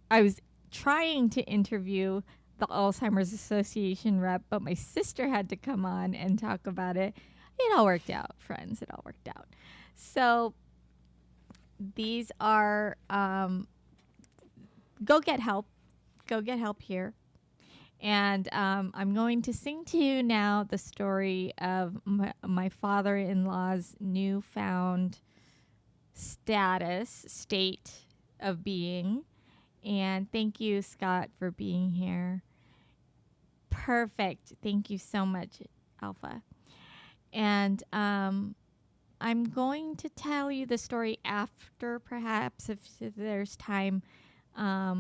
I was trying to interview the Alzheimer's Association rep, but my sister had to come on and talk about it. It all worked out, friends. It all worked out. So these are go get help. Go get help here. And I'm going to sing to you now the story of my father-in-law's newfound state of being. And thank you, Scott, for being here. Perfect. Thank you so much, Alpha. And I'm going to tell you the story after, perhaps, if there's time. I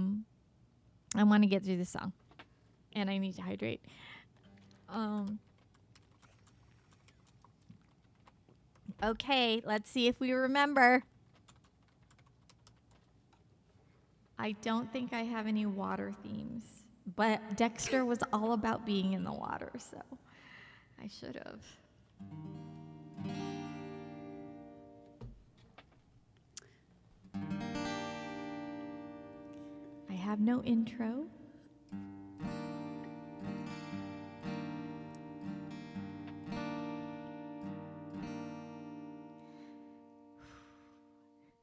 want to get through the song. And I need to hydrate. Okay, let's see if we remember. I don't think I have any water themes, but Dexter was all about being in the water, so I should have. I have no intro.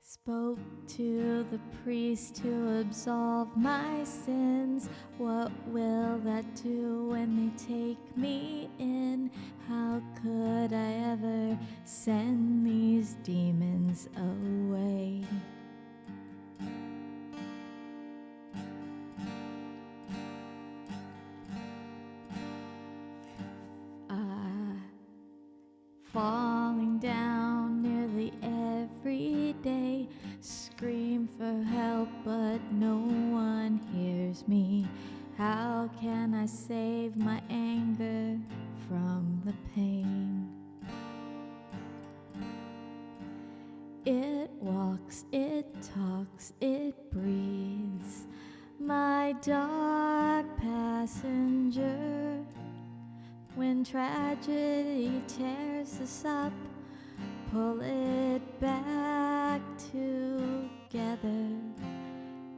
Spoke to the priest to absolve my sins. What will that do when they take me in? How could I ever send these demons away? Falling down nearly every day, scream for help, but no one hears me. How can I save my anger from the pain? It walks, it talks, it breathes, my dark passenger. When tragedy tears us up, pull it back together.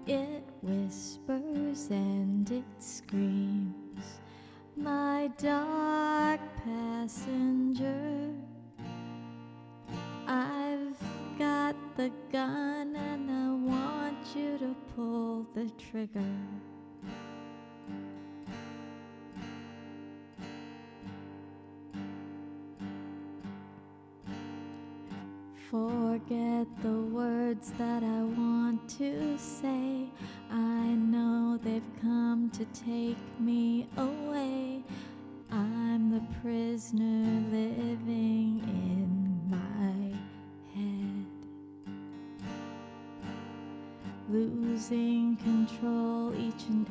It whispers and it screams, my dark passenger. I've got the gun and I want you to pull the trigger. Forget the words that I want to say. I know they've come to take me away. I'm the prisoner living in my head, losing control each and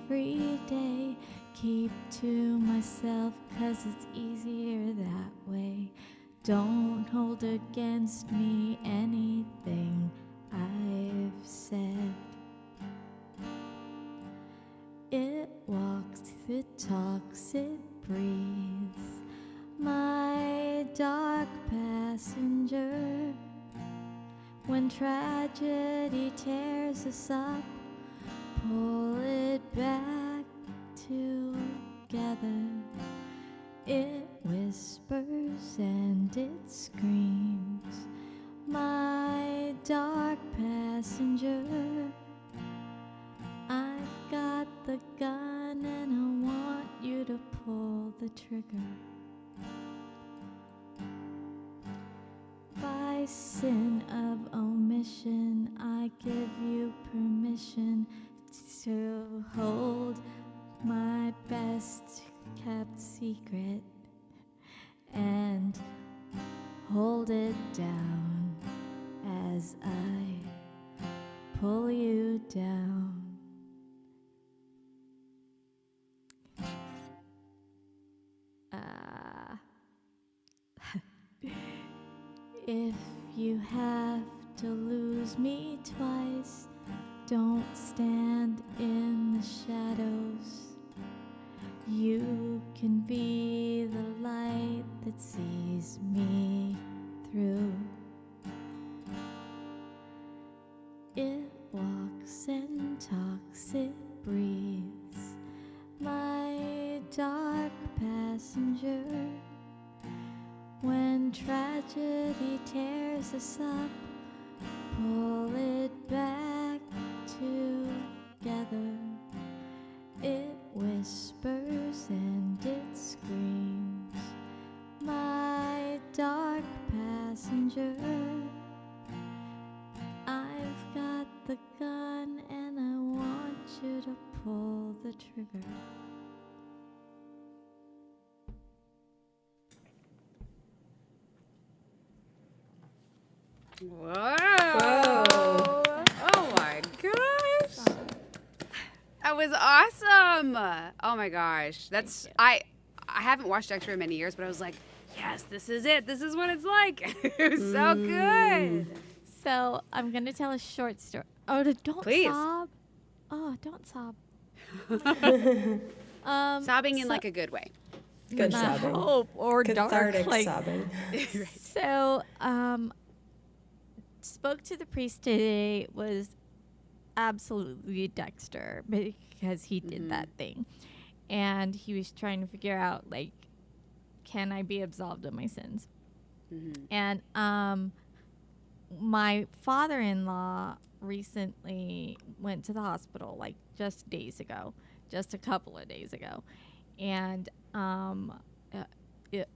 every day. Keep to myself 'cause it's easier that way. Don't hold against me anything I've said. It walks, it talks, it breathes, my dark passenger. When tragedy tears us up, pull it back together. It whispers and it screams, my dark passenger. I've got the gun and I want you to pull the trigger. By sin of omission, I give you permission to hold my best kept secret and hold it down as I pull you down. If you have to lose me twice, don't stand in the shadows. You can be the light that sees me through. It walks and talks, it breathes, my dark passenger. When tragedy tears us up, pull it back together. It whispers and it screams, my dark passenger. I've got the gun and I want you to pull the trigger. Whoa. Whoa. Oh my gosh. That was awesome. Oh my gosh. That's I haven't watched Dexter in many years, but I was like, yes, this is it. This is what it's like. It was so good. So I'm going to tell a short story. Oh, don't Please. sob. Oh, don't sob. Sobbing in like a good way. Good I sobbing. hope, or Cathartic dark, like, sobbing. So, spoke to the priest today, was absolutely Dexter because he did that thing. And he was trying to figure out, like, can I be absolved of my sins? And my father-in-law recently went to the hospital, like just days ago, just a couple of days ago, and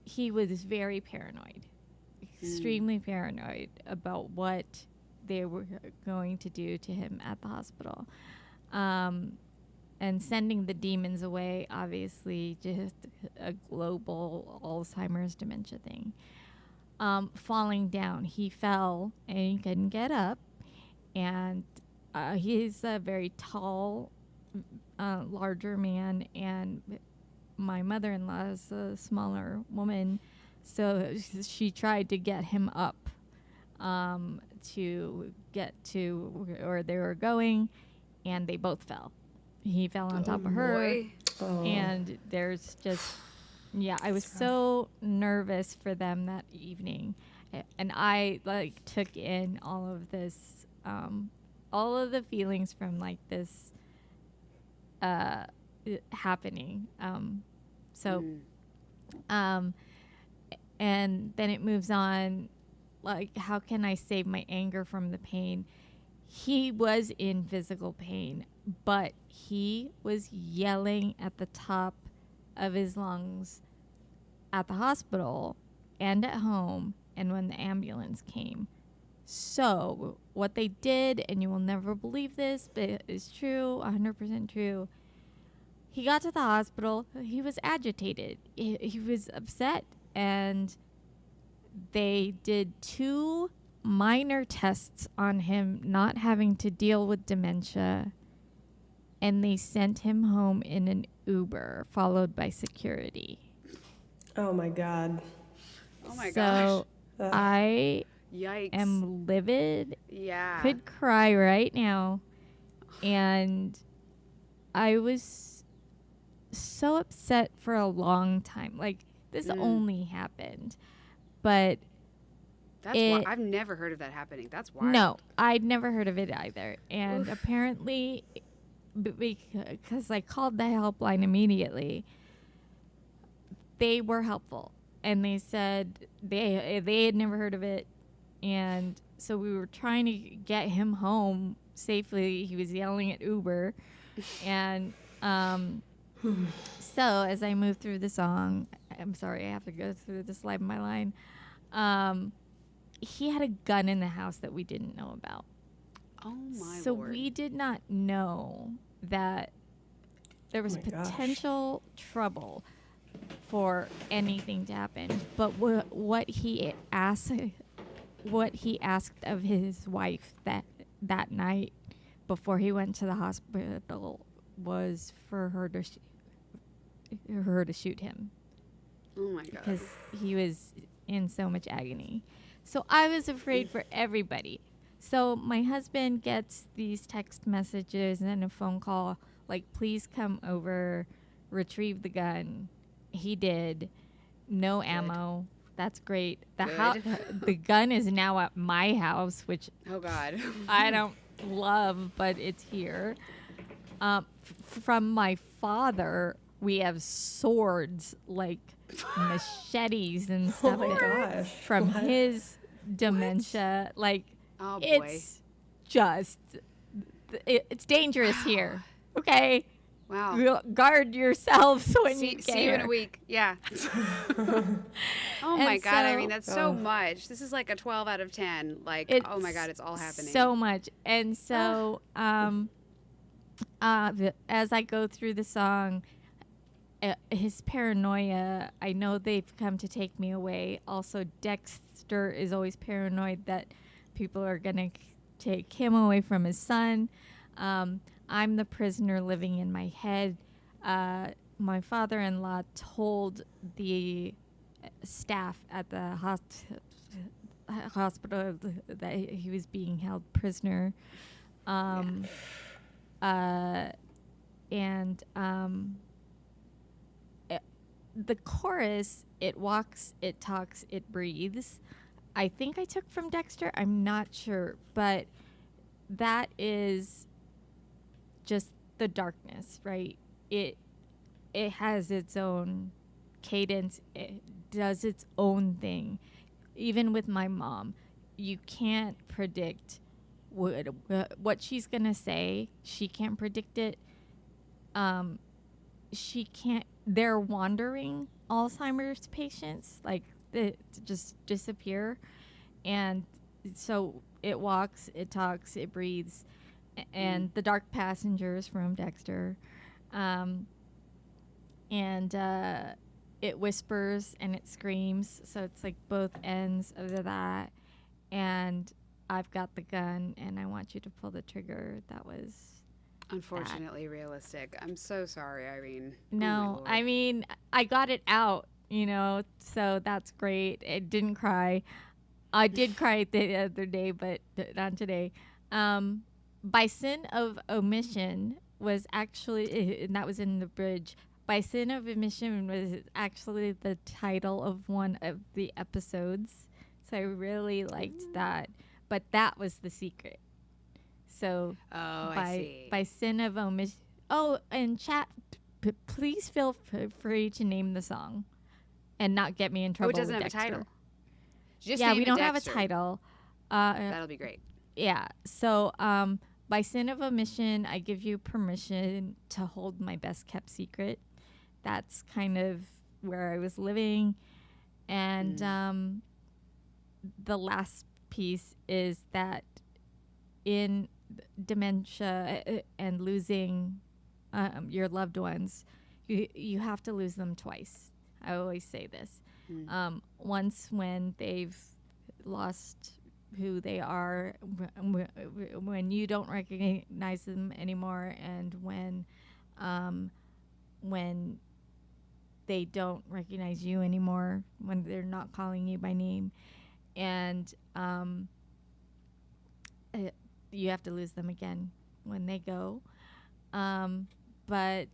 he was very paranoid, extremely paranoid about what they were going to do to him at the hospital. And sending the demons away, obviously, just a global Alzheimer's dementia thing. Falling down, he fell and he couldn't get up. And he's a very tall, larger man, and my mother-in-law is a smaller woman, so she tried to get him up to get to where they were going, and they both fell. He fell on top of her, and there's just, I was so nervous for them that evening, and I like took in all of this, all of the feelings from like this happening. And then it moves on, like, how can I save my anger from the pain? He was in physical pain, but he was yelling at the top of his lungs at the hospital and at home and when the ambulance came. So what they did, and you will never believe this, but it's true, 100% true, he got to the hospital, he was agitated, he was upset, and they did 2 minor tests on him not having to deal with dementia, and they sent him home in an Uber followed by security. Oh my God. Oh my So gosh. I Yikes. am livid. Yeah. Could cry right now. And I was so upset for a long time. Like, this only happened. But That's why I've never heard of that happening. That's wild. no, I'd never heard of it either. And apparently, because I called the helpline immediately, they were helpful. And they said they had never heard of it. And so we were trying to get him home safely. He was yelling at Uber. And so as I move through the song, I'm sorry, I have to go through this line by line. He had a gun in the house that we didn't know about. Oh my So Lord. we did not know that there was potential trouble for anything to happen. But what he asked of his wife that night before he went to the hospital was for her to shoot him. Oh my God. Because he was in so much agony. So I was afraid for everybody. So my husband gets these text messages and a phone call, like, please come over, retrieve the gun. He did. No ammo. That's great. The gun is now at my house, which Oh God. I don't love, but it's here. From my father, we have swords, like machetes and stuff. Oh my gosh. From his dementia, like, Oh boy. it's just, it's dangerous here. Okay, Wow. guard yourselves when you get See you in here. a week. Yeah. Oh my And God. I so- mean, that's so much. This is like a 12 out of 10. Like, oh my God, it's all happening. So much. And so as I go through the song, his paranoia, I know they've come to take me away. Also, Dexter is always paranoid that people are going to take him away from his son. I'm the prisoner living in my head. My father-in-law told the staff at the hospital that he was being held prisoner. The chorus, it walks, it talks, it breathes, I think I took from Dexter. I'm not sure, but that is just the darkness, right? It has its own cadence. It does its own thing. Even with my mom, you can't predict what she's gonna say. She can't predict it. She can't. They're wandering Alzheimer's patients, like they just disappear, and so it walks, it talks, it breathes, and the dark passengers from Dexter, and it whispers and it screams. So it's like both ends of that, and I've got the gun and I want you to pull the trigger. That was Unfortunately realistic. I'm so sorry, Irene. no. I mean, I got it out, so that's great. It didn't cry. I did cry the other day, but not today. By sin of omission was actually, and that was in the bridge. By sin of omission was actually the title of one of the episodes. So I really liked that. But that was the secret. So I see. by sin of omission. Oh, and chat, please feel free to name the song and not get me in trouble. It doesn't with have Dexter. a title. Just Yeah, name we it don't have a Dexter. title. That'll be great. Yeah. So by sin of omission, I give you permission to hold my best kept secret. That's kind of where I was living. And the last piece is that in dementia and losing your loved ones, you have to lose them twice. I always say this. Once when they've lost who they are, when you don't recognize them anymore, and when they don't recognize you anymore, when they're not calling you by name, and you have to lose them again when they go. But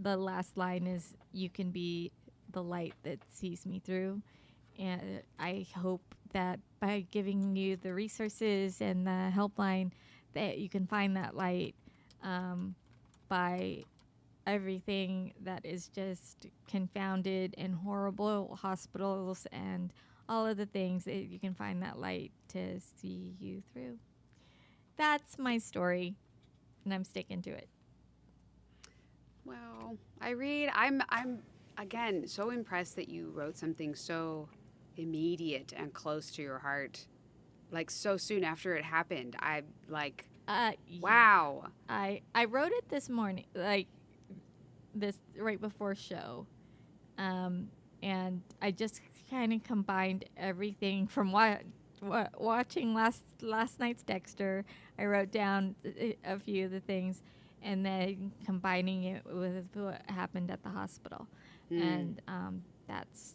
the last line is, you can be the light that sees me through. And I hope that by giving you the resources and the helpline, that you can find that light by everything that is just confounded and horrible hospitals and all of the things, that you can find that light to see you through. That's my story, and I'm sticking to it. Well, Irene, I'm again so impressed that you wrote something so immediate and close to your heart, like so soon after it happened. I like, wow. I wrote it this morning, like this right before show, and I just kind of combined everything from watching last night's Dexter. I wrote down a few of the things, and then combining it with what happened at the hospital. And that's,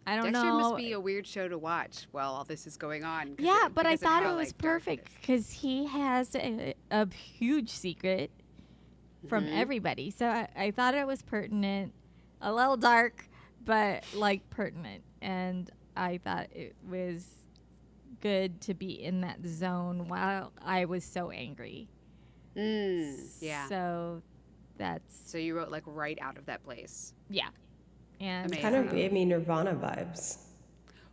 I don't Dexter know. must be a weird show to watch while all this is going on. Yeah, but I because of thought how, it was like, dark it perfect is. because he has a huge secret from everybody. So I thought it was pertinent, a little dark, but like pertinent. And I thought it was good to be in that zone while I was so angry. Yeah. So that's, So you wrote like right out of that place. yeah. And Amazing. Kind of gave me Nirvana vibes.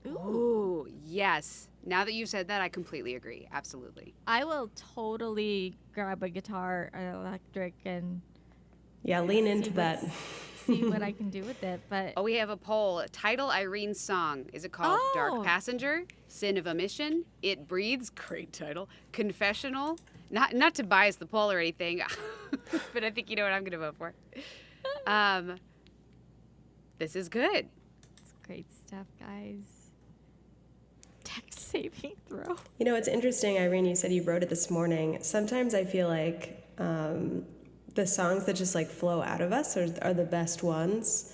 Ooh, yes. Now that you've said that, I completely agree. Absolutely. I will totally grab a guitar, electric, and Yeah, lean into that. see what I can do with it. But Oh, we have a poll. Title Irene's song. Is it called Oh. Dark Passenger? Sin of Omission? It Breathes? Great title. Confessional? Not to bias the poll or anything, but I think you know what I'm going to vote for. This is good. it's great stuff, guys. Text saving throw. You know, it's interesting, Irene, you said you wrote it this morning. Sometimes I feel like the songs that just like flow out of us are the best ones,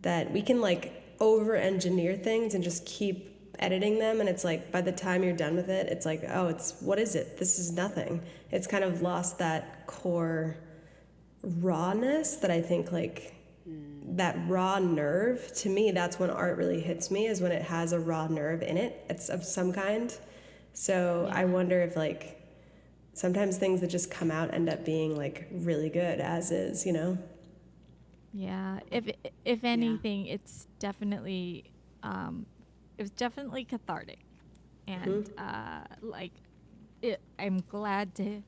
that we can like over-engineer things and just keep editing them, and it's like by the time you're done with it, it's like, oh, what is it? This is nothing. It's kind of lost that core rawness that I think, like, that raw nerve. To me, that's when art really hits me, is when it has a raw nerve in it. It's of some kind. So I wonder if, like, sometimes things that just come out end up being like really good as is, you know? Yeah. If anything, it's definitely was definitely cathartic, and I'm glad to.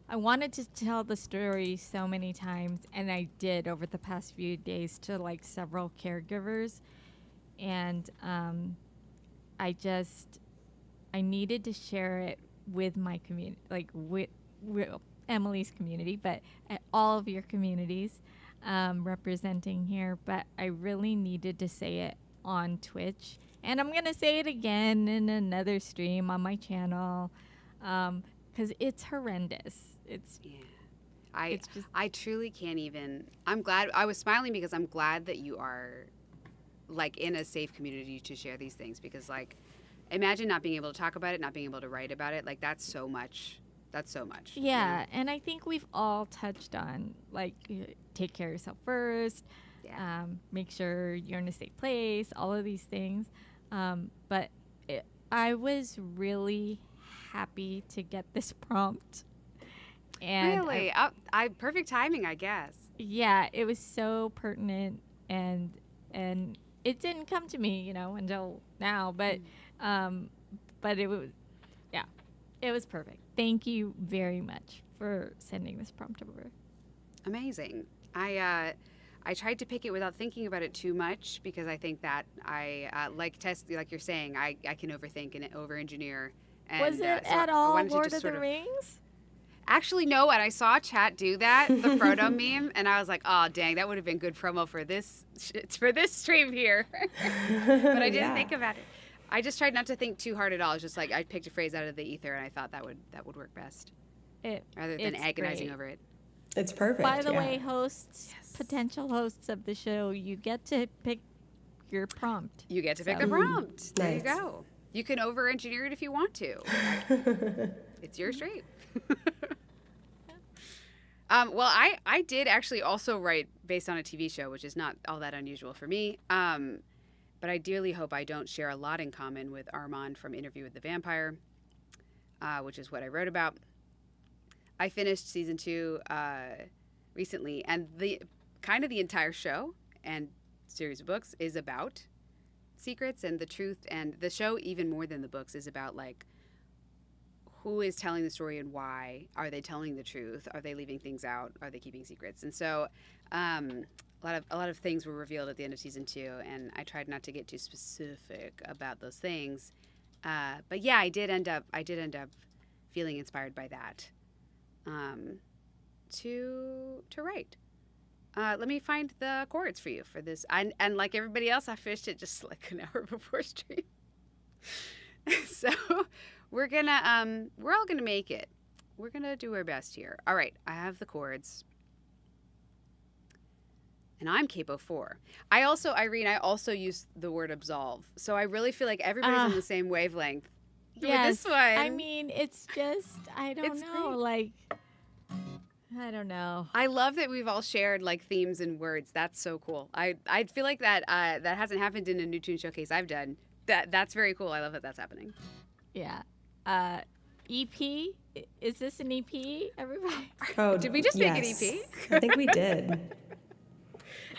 I wanted to tell the story so many times, and I did over the past few days to like several caregivers, and I needed to share it with my community, like with Emily's community, but all of your communities representing here. But I really needed to say it on Twitch, and I'm gonna say it again in another stream on my channel, because it's horrendous. It's just I truly can't even. I'm glad. I was smiling because I'm glad that you are like in a safe community to share these things, because like imagine not being able to talk about it, not being able to write about it. Like that's so much. That's so much. Yeah, and I think we've all touched on like take care of yourself first, Yeah. make sure you're in a safe place, all of these things. But I was really happy to get this prompt. And Really? Perfect timing, I guess. yeah, it was so pertinent, and it didn't come to me, until now. But it was, yeah, it was perfect. Thank you very much for sending this prompt over. Amazing. I tried to pick it without thinking about it too much, because I think that like Tess, like you're saying, I can overthink and over-engineer. And, Was it so at I all wanted to Lord just of the sort of- Rings? Actually, no, and I saw chat do that, the Frodo meme, and I was like, oh, dang, that would have been good promo for this stream here. But I didn't think about it. I just tried not to think too hard at all. It's just like I picked a phrase out of the ether, and I thought that would work best, rather than It's agonizing great. over it. It's perfect. By the yeah. way, hosts, potential hosts of the show, you get to pick your prompt. You get to pick So- the prompt. There you Nice. go. You can over-engineer it if you want to. It's your stream. Well, I did actually also write based on a TV show, which is not all that unusual for me. But I dearly hope I don't share a lot in common with Armand from Interview with the Vampire, which is what I wrote about. I finished season 2 recently, and the entire show and series of books is about secrets and the truth, and the show, even more than the books, is about like who is telling the story and why. Are they telling the truth? Are they leaving things out? Are they keeping secrets? And so a lot of things were revealed at the end of season 2, and I tried not to get too specific about those things. But yeah, I did end up feeling inspired by that to write. Let me find the chords for you for this. And like everybody else, I finished it just like an hour before stream. So we're all gonna make it. We're gonna do our best here. All right, I have the chords. And I'm capo 4. I also use the word absolve. So I really feel like everybody's on the same wavelength with this one. I mean, it's just, I don't It's know, great. like, I don't know. I love that we've all shared like themes and words. That's so cool. I feel like that that hasn't happened in a New Tune showcase I've done. That's very cool. I love that that's happening. Yeah. EP? Is this an EP, everybody? Oh, Did we just make an yes. EP? I think we did.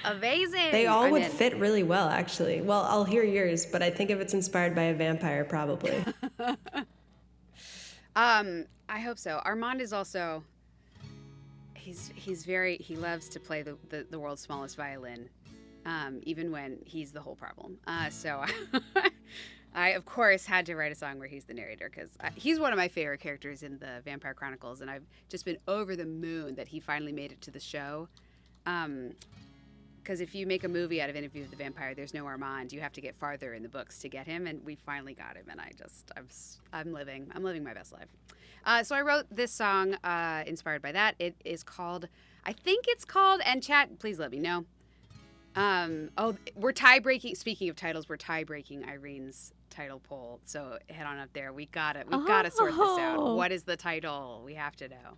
Amazing. They all I'm would in. fit really well, actually. Well, I'll hear yours, but I think if it's inspired by a vampire, probably. I hope so. Armand is also he loves to play the world's smallest violin, even when he's the whole problem. So I of course had to write a song where he's the narrator, because he's one of my favorite characters in the Vampire Chronicles, and I've just been over the moon that he finally made it to the show. Because if you make a movie out of Interview with the Vampire, there's no Armand. You have to get farther in the books to get him, and we finally got him. And I'm living my best life. So I wrote this song inspired by that. It is called, I think it's called, and chat, please let me know. We're tie-breaking. Speaking of titles, we're tie-breaking Irene's title poll. So head on up there. We've got to sort this out. Oh. What is the title? We have to know.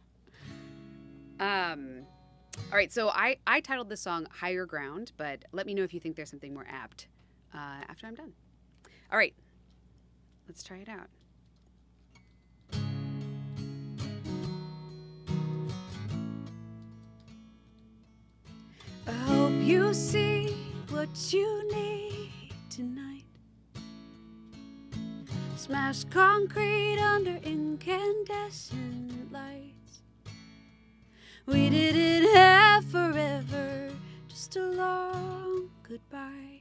All right, so I titled this song Higher Ground, but let me know if you think there's something more apt after I'm done. All right, let's try it out. I hope you see what you need tonight. smashed concrete under incandescent lights. We didn't have forever, just a long goodbye.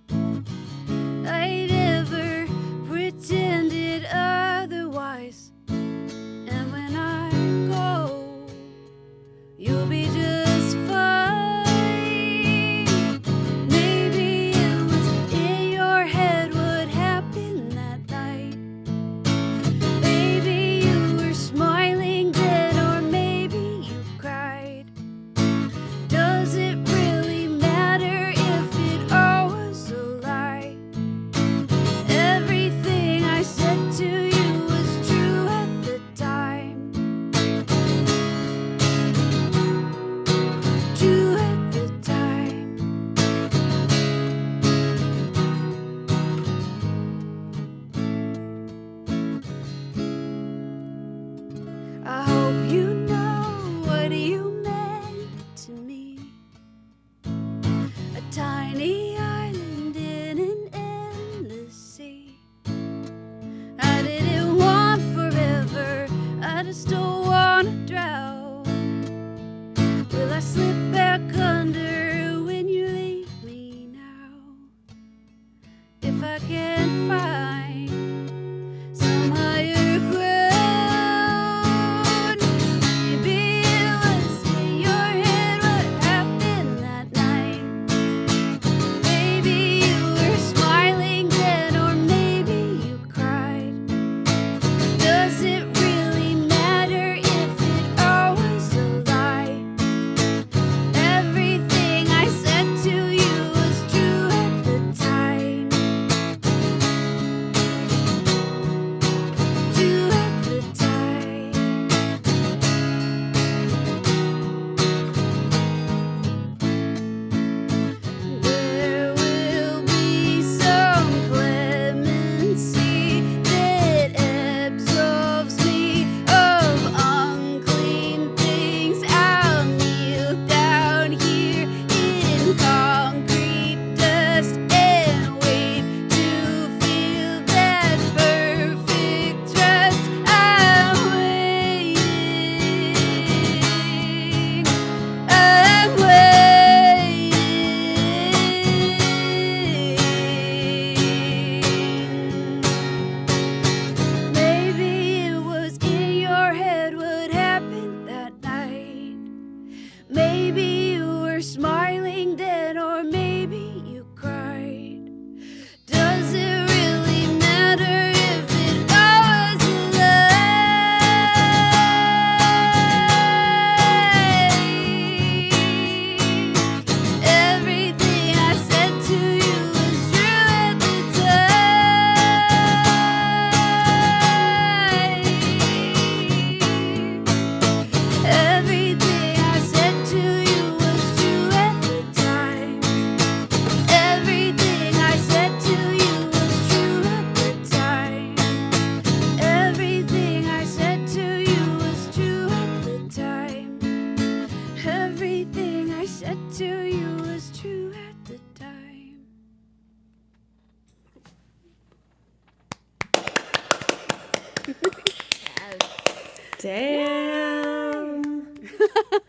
I never pretended otherwise, and when I go, you'll be just fine. Maybe it was in your head what happened that night. Maybe you were smiling then, or maybe you cried. Does it really matter if it all was a lie? Everything I said to you was true at the time. True at the time. I hope you know what you meant to me. A tiny island in an endless sea. I didn't want forever, I just don't want to drown. Will I slip back under when you leave me now? If I can't find some higher ground, maybe it was in your head what happened that night. Maybe you were smiling then, or maybe you cried. Does it really matter if it all was a lie? Everything I said to you was true at the time. True at the time. There will be some clemency that absolves me of unclean things. I'll kneel down here in concrete dust and wait to feel that perfect trust. I'm waiting. I'm waiting. Maybe it was in your head what happened that night. Maybe you were smiling then, or maybe you cried. Does it really matter if it all was a lie? Everything I said to you was true at the time. Everything I said to you was true at the time. Everything I said to you was true at the time. Everything I said to you was true at the time. Everything I said to you was true at the time. Damn.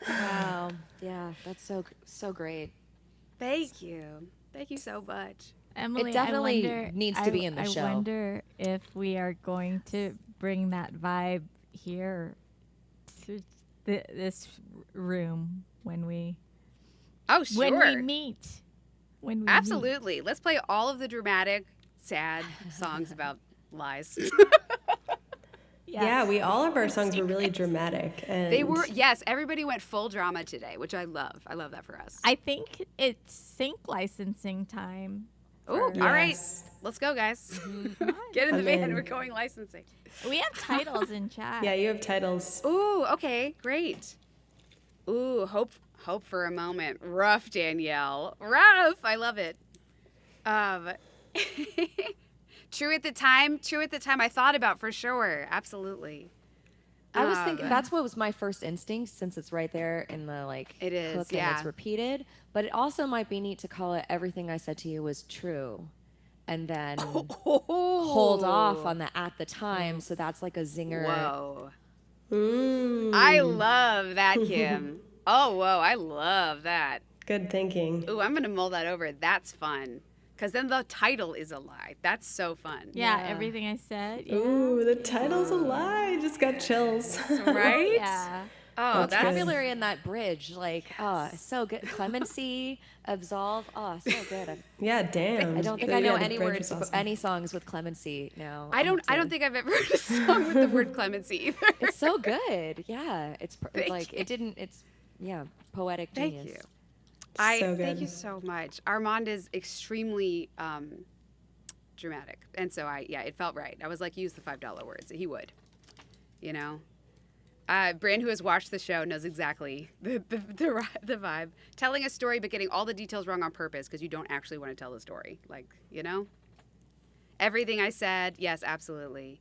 Wow. Yeah, that's so great. Thank you. Thank you so much. Emily, definitely I wonder, needs to be in the show. I wonder if we are going to bring that vibe here to this room when we Oh, sure. when we meet. When we meet. Absolutely. Let's play all of the dramatic, sad songs about lies. Yeah, we all of our songs were really dramatic, and They were, yes, everybody went full drama today, which I love. I love that for us. I think it's sync licensing time. Oh, for- all right. Yes. Let's go, guys. Get in the I'm van. in. We're going licensing. We have titles in chat. Yeah, you have titles. Ooh, okay, great. Ooh, hope for a moment. Rough, Danielle. Rough. I love it. True at the time. I thought about for sure. Absolutely. I was thinking that's what was my first instinct, since it's right there in the It is, hook yeah. and it's repeated. But it also might be neat to call it "Everything I Said to You Was True and then Oh. hold off on the at the time. So that's like a zinger. Whoa. Mm, I love that, Kim. Oh, whoa. I love that. good thinking. Ooh, I'm going to mull that over. That's fun. Because then the title is a lie. That's so fun. Yeah, Yeah. everything I said. Yeah. Ooh, the title's a lie. Just got chills. Right? Yeah. Oh, That's that's good. Vocabulary in that bridge, like, oh, so good. Clemency, absolve, oh, so good. Yeah, damn. I don't think Yeah, I know the any bridge words, was awesome. any songs with clemency now. I don't think I've ever heard a song with the word clemency either. It's so good. Yeah, it's Thank like you. it didn't. It's poetic Thank genius. you. So Thank you good. so much. Armand is extremely dramatic. And so it felt right. I was like, use the $5 words. He would, you know. Brand, who has watched the show, knows exactly the vibe. Telling a story but getting all the details wrong on purpose because you don't actually want to tell the story. Like, you know? Everything I said, yes, absolutely.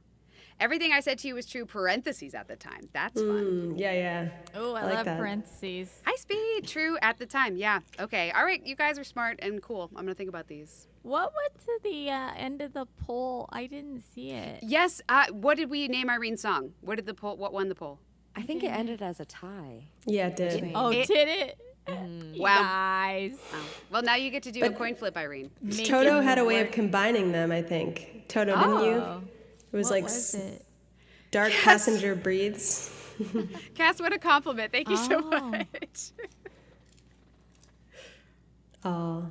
Everything I said to you was true, parentheses at the time. That's fun. Yeah. Oh, I like love that. parentheses. High speed, true, at the time. Yeah, okay. All right, you guys are smart and cool. I'm going to think about these. What went to the end of the poll? I didn't see it. Yes, what did we name Irene's song? What won the poll? I think it ended as a tie. Yeah, it did. Between- Oh, It- did it? You Wow. guys. Oh. Well, now you get to do a coin flip, Irene. Make Toto it had a way of work. combining them, I think. Toto, didn't you? Oh. It was What like was it? dark passenger breathes. Cass, what a compliment. Thank you so Oh. much. Oh.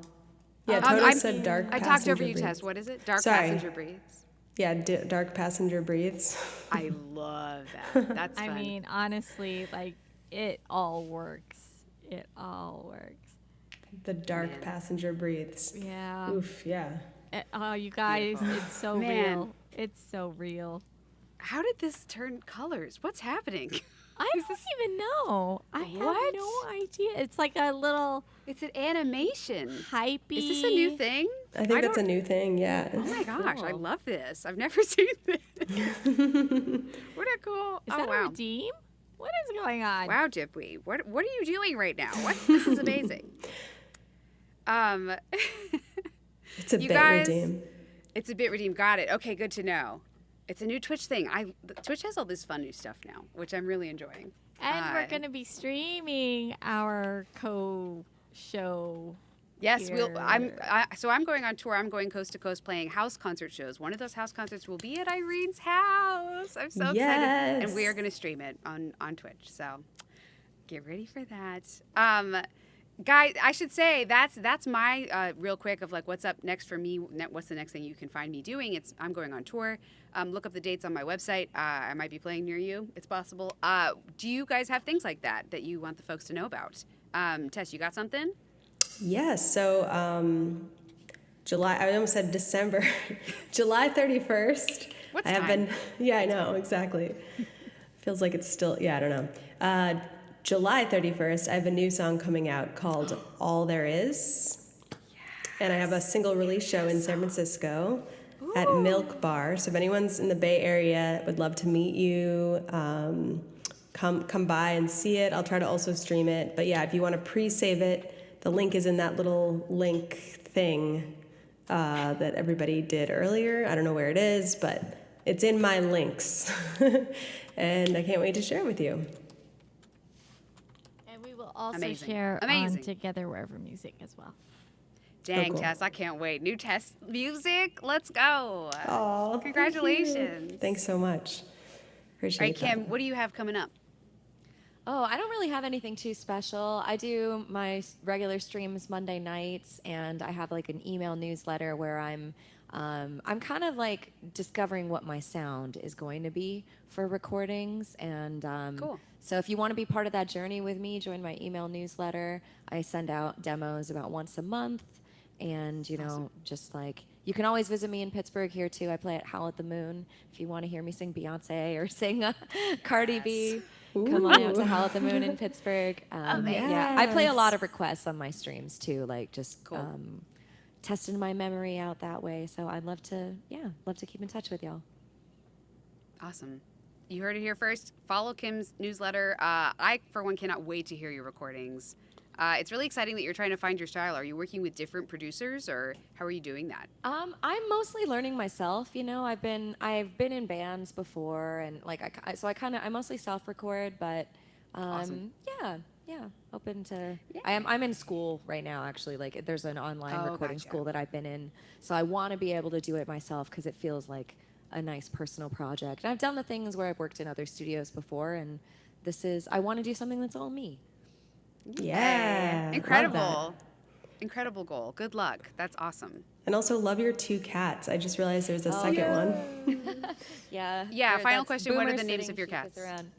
Yeah, Um, Toto I'm- said dark I passenger talked over you, breathes. Tess. What is it? Dark Sorry. passenger breathes. Yeah, dark passenger breathes. I love that. That's fun. I mean, honestly, like, it all works. It all works. The dark Man. passenger breathes. Yeah. Oof, yeah. Oh, you guys, Beautiful. it's so Man. real. It's so real. How did this turn colors? What's happening? I don't even know. I What? have no idea. It's like a little It's an animation. hypey. Is this a new thing? I think that's a don't- new thing, yeah. Oh my gosh, I Cool. love this. I've never seen this. What a cool. Is Oh that a wow. redeem? What is going on? Wow, Gypsy. What are you doing right now? What? This is amazing. It's a You bit guys- redeem. It's a bit redeemed. Got it. Okay, good to know. It's a new Twitch thing. Twitch has all this fun new stuff now, which I'm really enjoying. And we're going to be streaming our co-show. Yes, here. so I'm going on tour. I'm going coast to coast playing house concert shows. One of those house concerts will be at Irene's house. I'm so excited, and we are Yes. going to stream it on Twitch. So get ready for that. Guys, I should say that's my real quick of like what's up next for me. What's the next thing you can find me doing? I'm going on tour. Look up the dates on my website. I might be playing near you. It's possible. Do you guys have things like that you want the folks to know about? Tess, you got something? Yes, so July, I almost said December, July 31st. What's I have time? been, yeah, I know, exactly. Feels like it's still, yeah, I don't know. July 31st, I have a new song coming out called All There Is. And I have a single release show in San Francisco at Milk Bar. So if anyone's in the Bay Area, would love to meet you. Come by and see it. I'll try to also stream it. But yeah, if you want to pre-save it, the link is in that little link thing that everybody did earlier. I don't know where it is, but it's in my links. And I can't wait to share it with you. And we will also Amazing. share Amazing. on Together Wherever Music as well. Dang, cool. Tess, I can't wait. New Tess music, let's go. Oh, Congratulations. Thanks so much. All Appreciate right, that. Kim, what do you have coming up? Oh, I don't really have anything too special. I do my regular streams Monday nights, and I have like an email newsletter where I'm kind of like discovering what my sound is going to be for recordings. And Cool. so if you want to be part of that journey with me, join my email newsletter. I send out demos about once a month, and just like you can always visit me in Pittsburgh here too. I play at Howl at the Moon. If you want to hear me sing Beyonce or sing Cardi B. Come on out to Howl at the Moon in Pittsburgh. Yeah, I play a lot of requests on my streams too, like just Cool. testing my memory out that way. So I'd love to keep in touch with y'all. Awesome. You heard it here first. Follow Kim's newsletter. I, for one, cannot wait to hear your recordings. It's really exciting that you're trying to find your style. Are you working with different producers, or how are you doing that? I'm mostly learning myself. You know, I've been in bands before, and like I mostly self-record, but Awesome. yeah, yeah, open to. Yeah. I'm in school right now, actually. Like, there's an online Oh, recording gotcha. school that I've been in, so I want to be able to do it myself because it feels like a nice personal project. And I've done the things where I've worked in other studios before, and I want to do something that's all me. Yeah, love that. Incredible. Incredible goal. Good luck. That's awesome. And also love your 2 cats. I just realized there's a Oh, second yeah. one. Yeah. Yeah, final That's question, what are Boomer the names sitting, of your Chief is cats? around.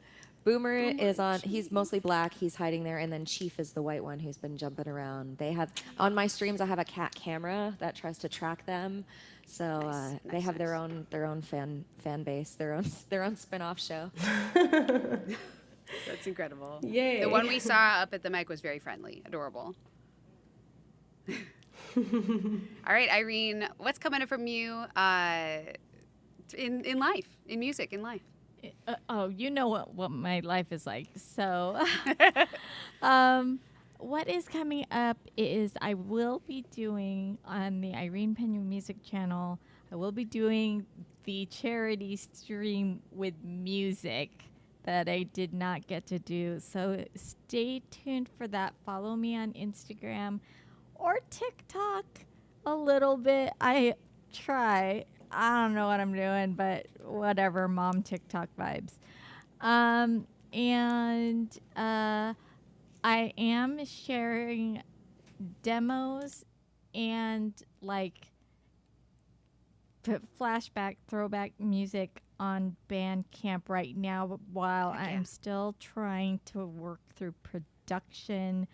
Boomer is Boomer, on. He's mostly black. He's hiding there, and then Chief is the white one who's been jumping around. They have on my streams. I have a cat camera that tries to track them. So Nice, they nice, have their nice. own fan base, their own spin-off show. That's incredible. Yay. The one we saw up at the mic was very friendly, adorable. All right, Irene, what's coming up from you in life, in music, in life? Oh, you know what my life is like. So, what is coming up is I will be doing on the Irene Pena Music channel, I will be doing the charity stream with music that I did not get to do. So stay tuned for that. Follow me on Instagram or TikTok a little bit. I try. I don't know what I'm doing, but whatever, mom TikTok vibes. And I am sharing demos and like flashback, throwback music on Bandcamp right now, but while Heck yeah. I'm still trying to work through production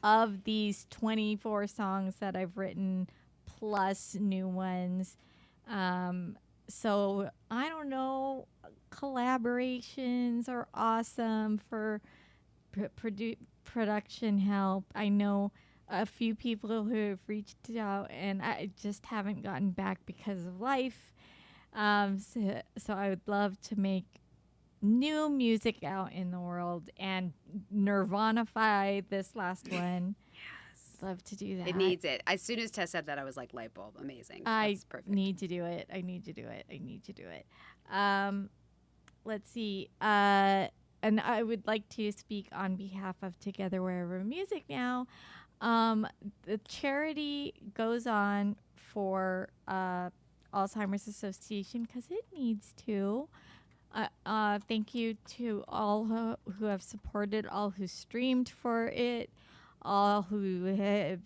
of these 24 songs that I've written plus new ones. So I don't know, collaborations are awesome for production help. I know a few people who have reached out and I just haven't gotten back because of life. So I would love to make new music out in the world and Nirvanify this last one. Love to do that. It needs it. As soon as Tess said that, I was like, light bulb, amazing. I That's perfect. need to do it. I need to do it. I need to do it. Let's see. And I would like to speak on behalf of Together Wherever Music now. The charity goes on for Alzheimer's Association because it needs to. Thank you to all who have supported, all who streamed for it, all who have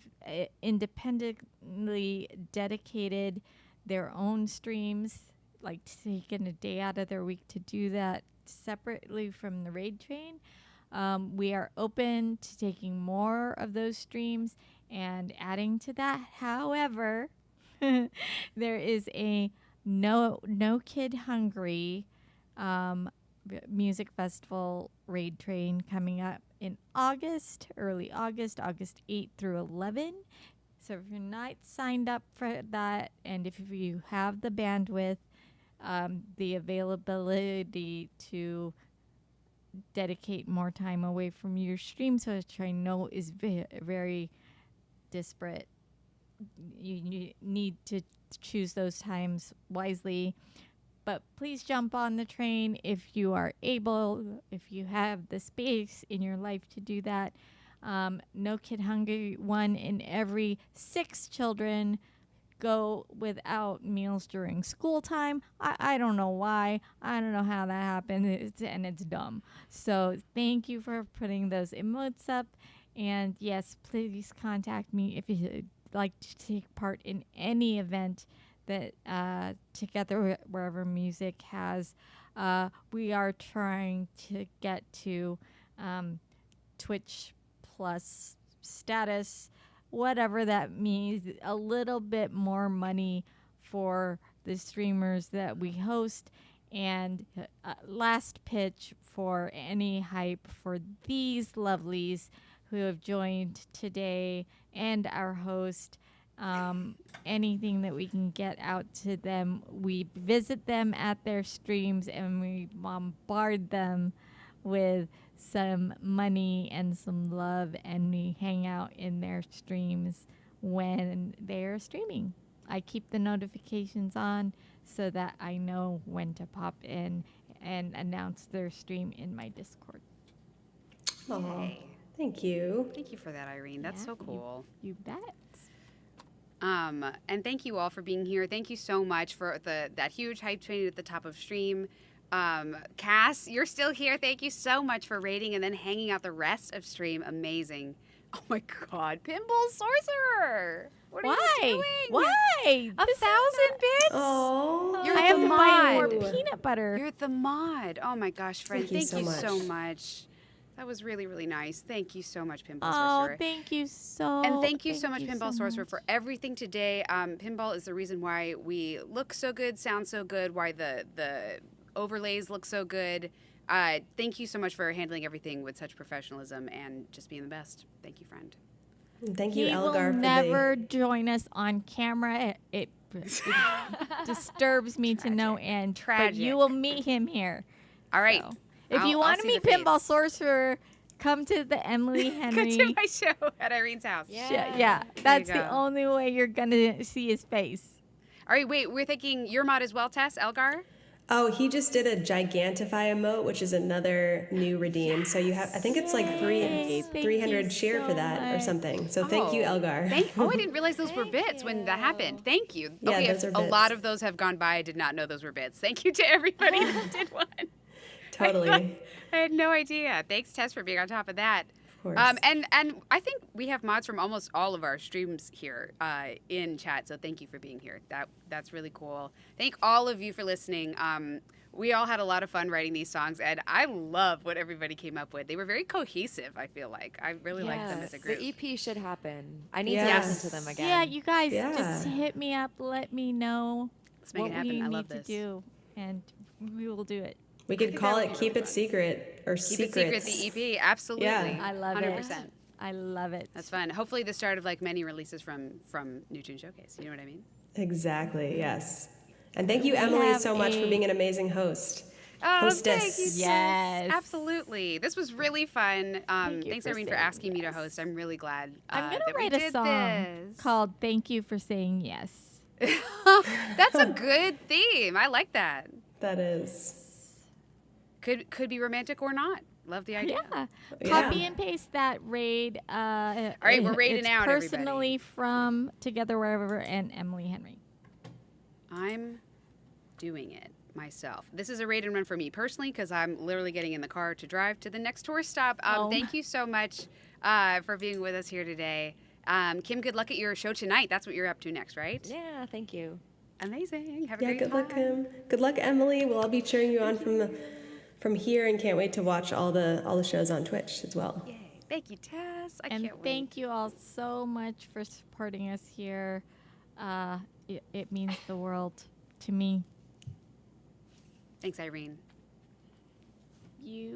independently dedicated their own streams, like taking a day out of their week to do that separately from the raid train. We are open to taking more of those streams and adding to that. However, there is a No Kid Hungry music festival raid train coming up in August, early August, August 8th through 11. So if you're not signed up for that, and if you have the bandwidth, the availability to dedicate more time away from your stream, so which I know is very disparate. You need to choose those times wisely. But please jump on the train if you are able, if you have the space in your life to do that. No Kid Hungry, 1 in every 6 children go without meals during school time. I don't know why. I don't know how that happened, and it's dumb. So thank you for putting those emotes up. And yes, please contact me if you'd like to take part in any event that Together Wherever Music has. We are trying to get to Twitch Plus status, whatever that means, a little bit more money for the streamers that we host. And last pitch for any hype for these lovelies who have joined today and our host. Anything that we can get out to them, we visit them at their streams and we bombard them with some money and some love, and we hang out in their streams when they're streaming. I keep the notifications on so that I know when to pop in and announce their stream in my Discord. Aw, Yay. thank you. Thank you for that, Irene. That's Yeah, so cool. You bet. And thank you all for being here. Thank you so much for that huge hype train at the top of stream. Cass, you're still here. Thank you so much for rating and then hanging out the rest of stream. Amazing. Oh my God, Pinball Sorcerer. What are you doing? Why? 1,000 bits? Oh, You're I have the to buy more mod. peanut butter. You're the mod. Oh my gosh, friend. Thank you Thank so you much. so much. That was really, really nice. Thank you so much, Pinball Oh, Sorcerer. thank you so. And thank you so much, Pinball so Sorcerer, much. for everything today. Pinball is the reason why we look so good, sound so good, why the overlays look so good. Thank you so much for handling everything with such professionalism and just being the best. Thank you, friend. And thank you, He will Elgar, for never join us on camera. It disturbs me to no end. But Tragic. you will meet him here. All right. So, if I'll- you I'll want to see meet the face. Pinball Sorcerer, come to the Emily Come Henry. to my show at Irene's house. Yeah, that's the go. only way you're gonna see his face. All right, wait. We're thinking your mod as well, Tess, Elgar? Oh, he just did a Gigantify emote, which is another new redeem. So you have, I think it's like Yay, thank 300 you cheer for so that or much. something. So thank you, Oh, Elgar. I didn't realize those were bits when that happened. Thank you. Yeah, Okay, those if are a bits. lot of those have gone by. I did not know those were bits. Thank you to everybody who did one. Totally. I had no idea. Thanks, Tess, for being on top of that. Of course. And I think we have mods from almost all of our streams here in chat. So thank you for being here. That's really cool. Thank all of you for listening. We all had a lot of fun writing these songs, and I love what everybody came up with. They were very cohesive, I feel like. I really like them as a group. The EP should happen. I need Yes. to listen to them again. Yeah, you guys Yeah. just hit me up. Let me know Let's make what it happen. we I need love to this. do, and we will do it. We could think call that it would be Keep really It fun. Secret or Keep it Secrets. secret, the EP. Absolutely. Yeah. I love 100%. it. I love it. That's fun. Hopefully the start of like many releases from New Tune Showcase. You know what I mean? Exactly, yes. And thank you, We Emily, have so much for a- being an amazing host. Oh, Hostess. thank you, Tess. Yes. Absolutely. This was really fun. Thank you Thanks, for Irene, for saying asking me to yes. host. I'm really glad I'm that gonna we write a did song this. called "Thank You for Saying Yes." That's a good theme. I like that. That is. Could be romantic or not. Love the idea. Yeah. Yeah. Copy and paste that raid. All right, we're raiding it's out, personally from Together Wherever and Emily Henry. I'm doing it myself. This is a raid and run for me personally because I'm literally getting in the car to drive to the next tour stop. Oh. Thank you so much for being with us here today. Kim, good luck at your show tonight. That's what you're up to next, right? Yeah, thank you. Amazing. Have a Yeah, great good time. luck, Kim. Good luck, Emily. We'll all be cheering you on from here and can't wait to watch all the shows on Twitch as well. Yay. Thank you, Tess. I And can't wait. thank you all so much for supporting us here. It means the world to me. Thanks, Irene. You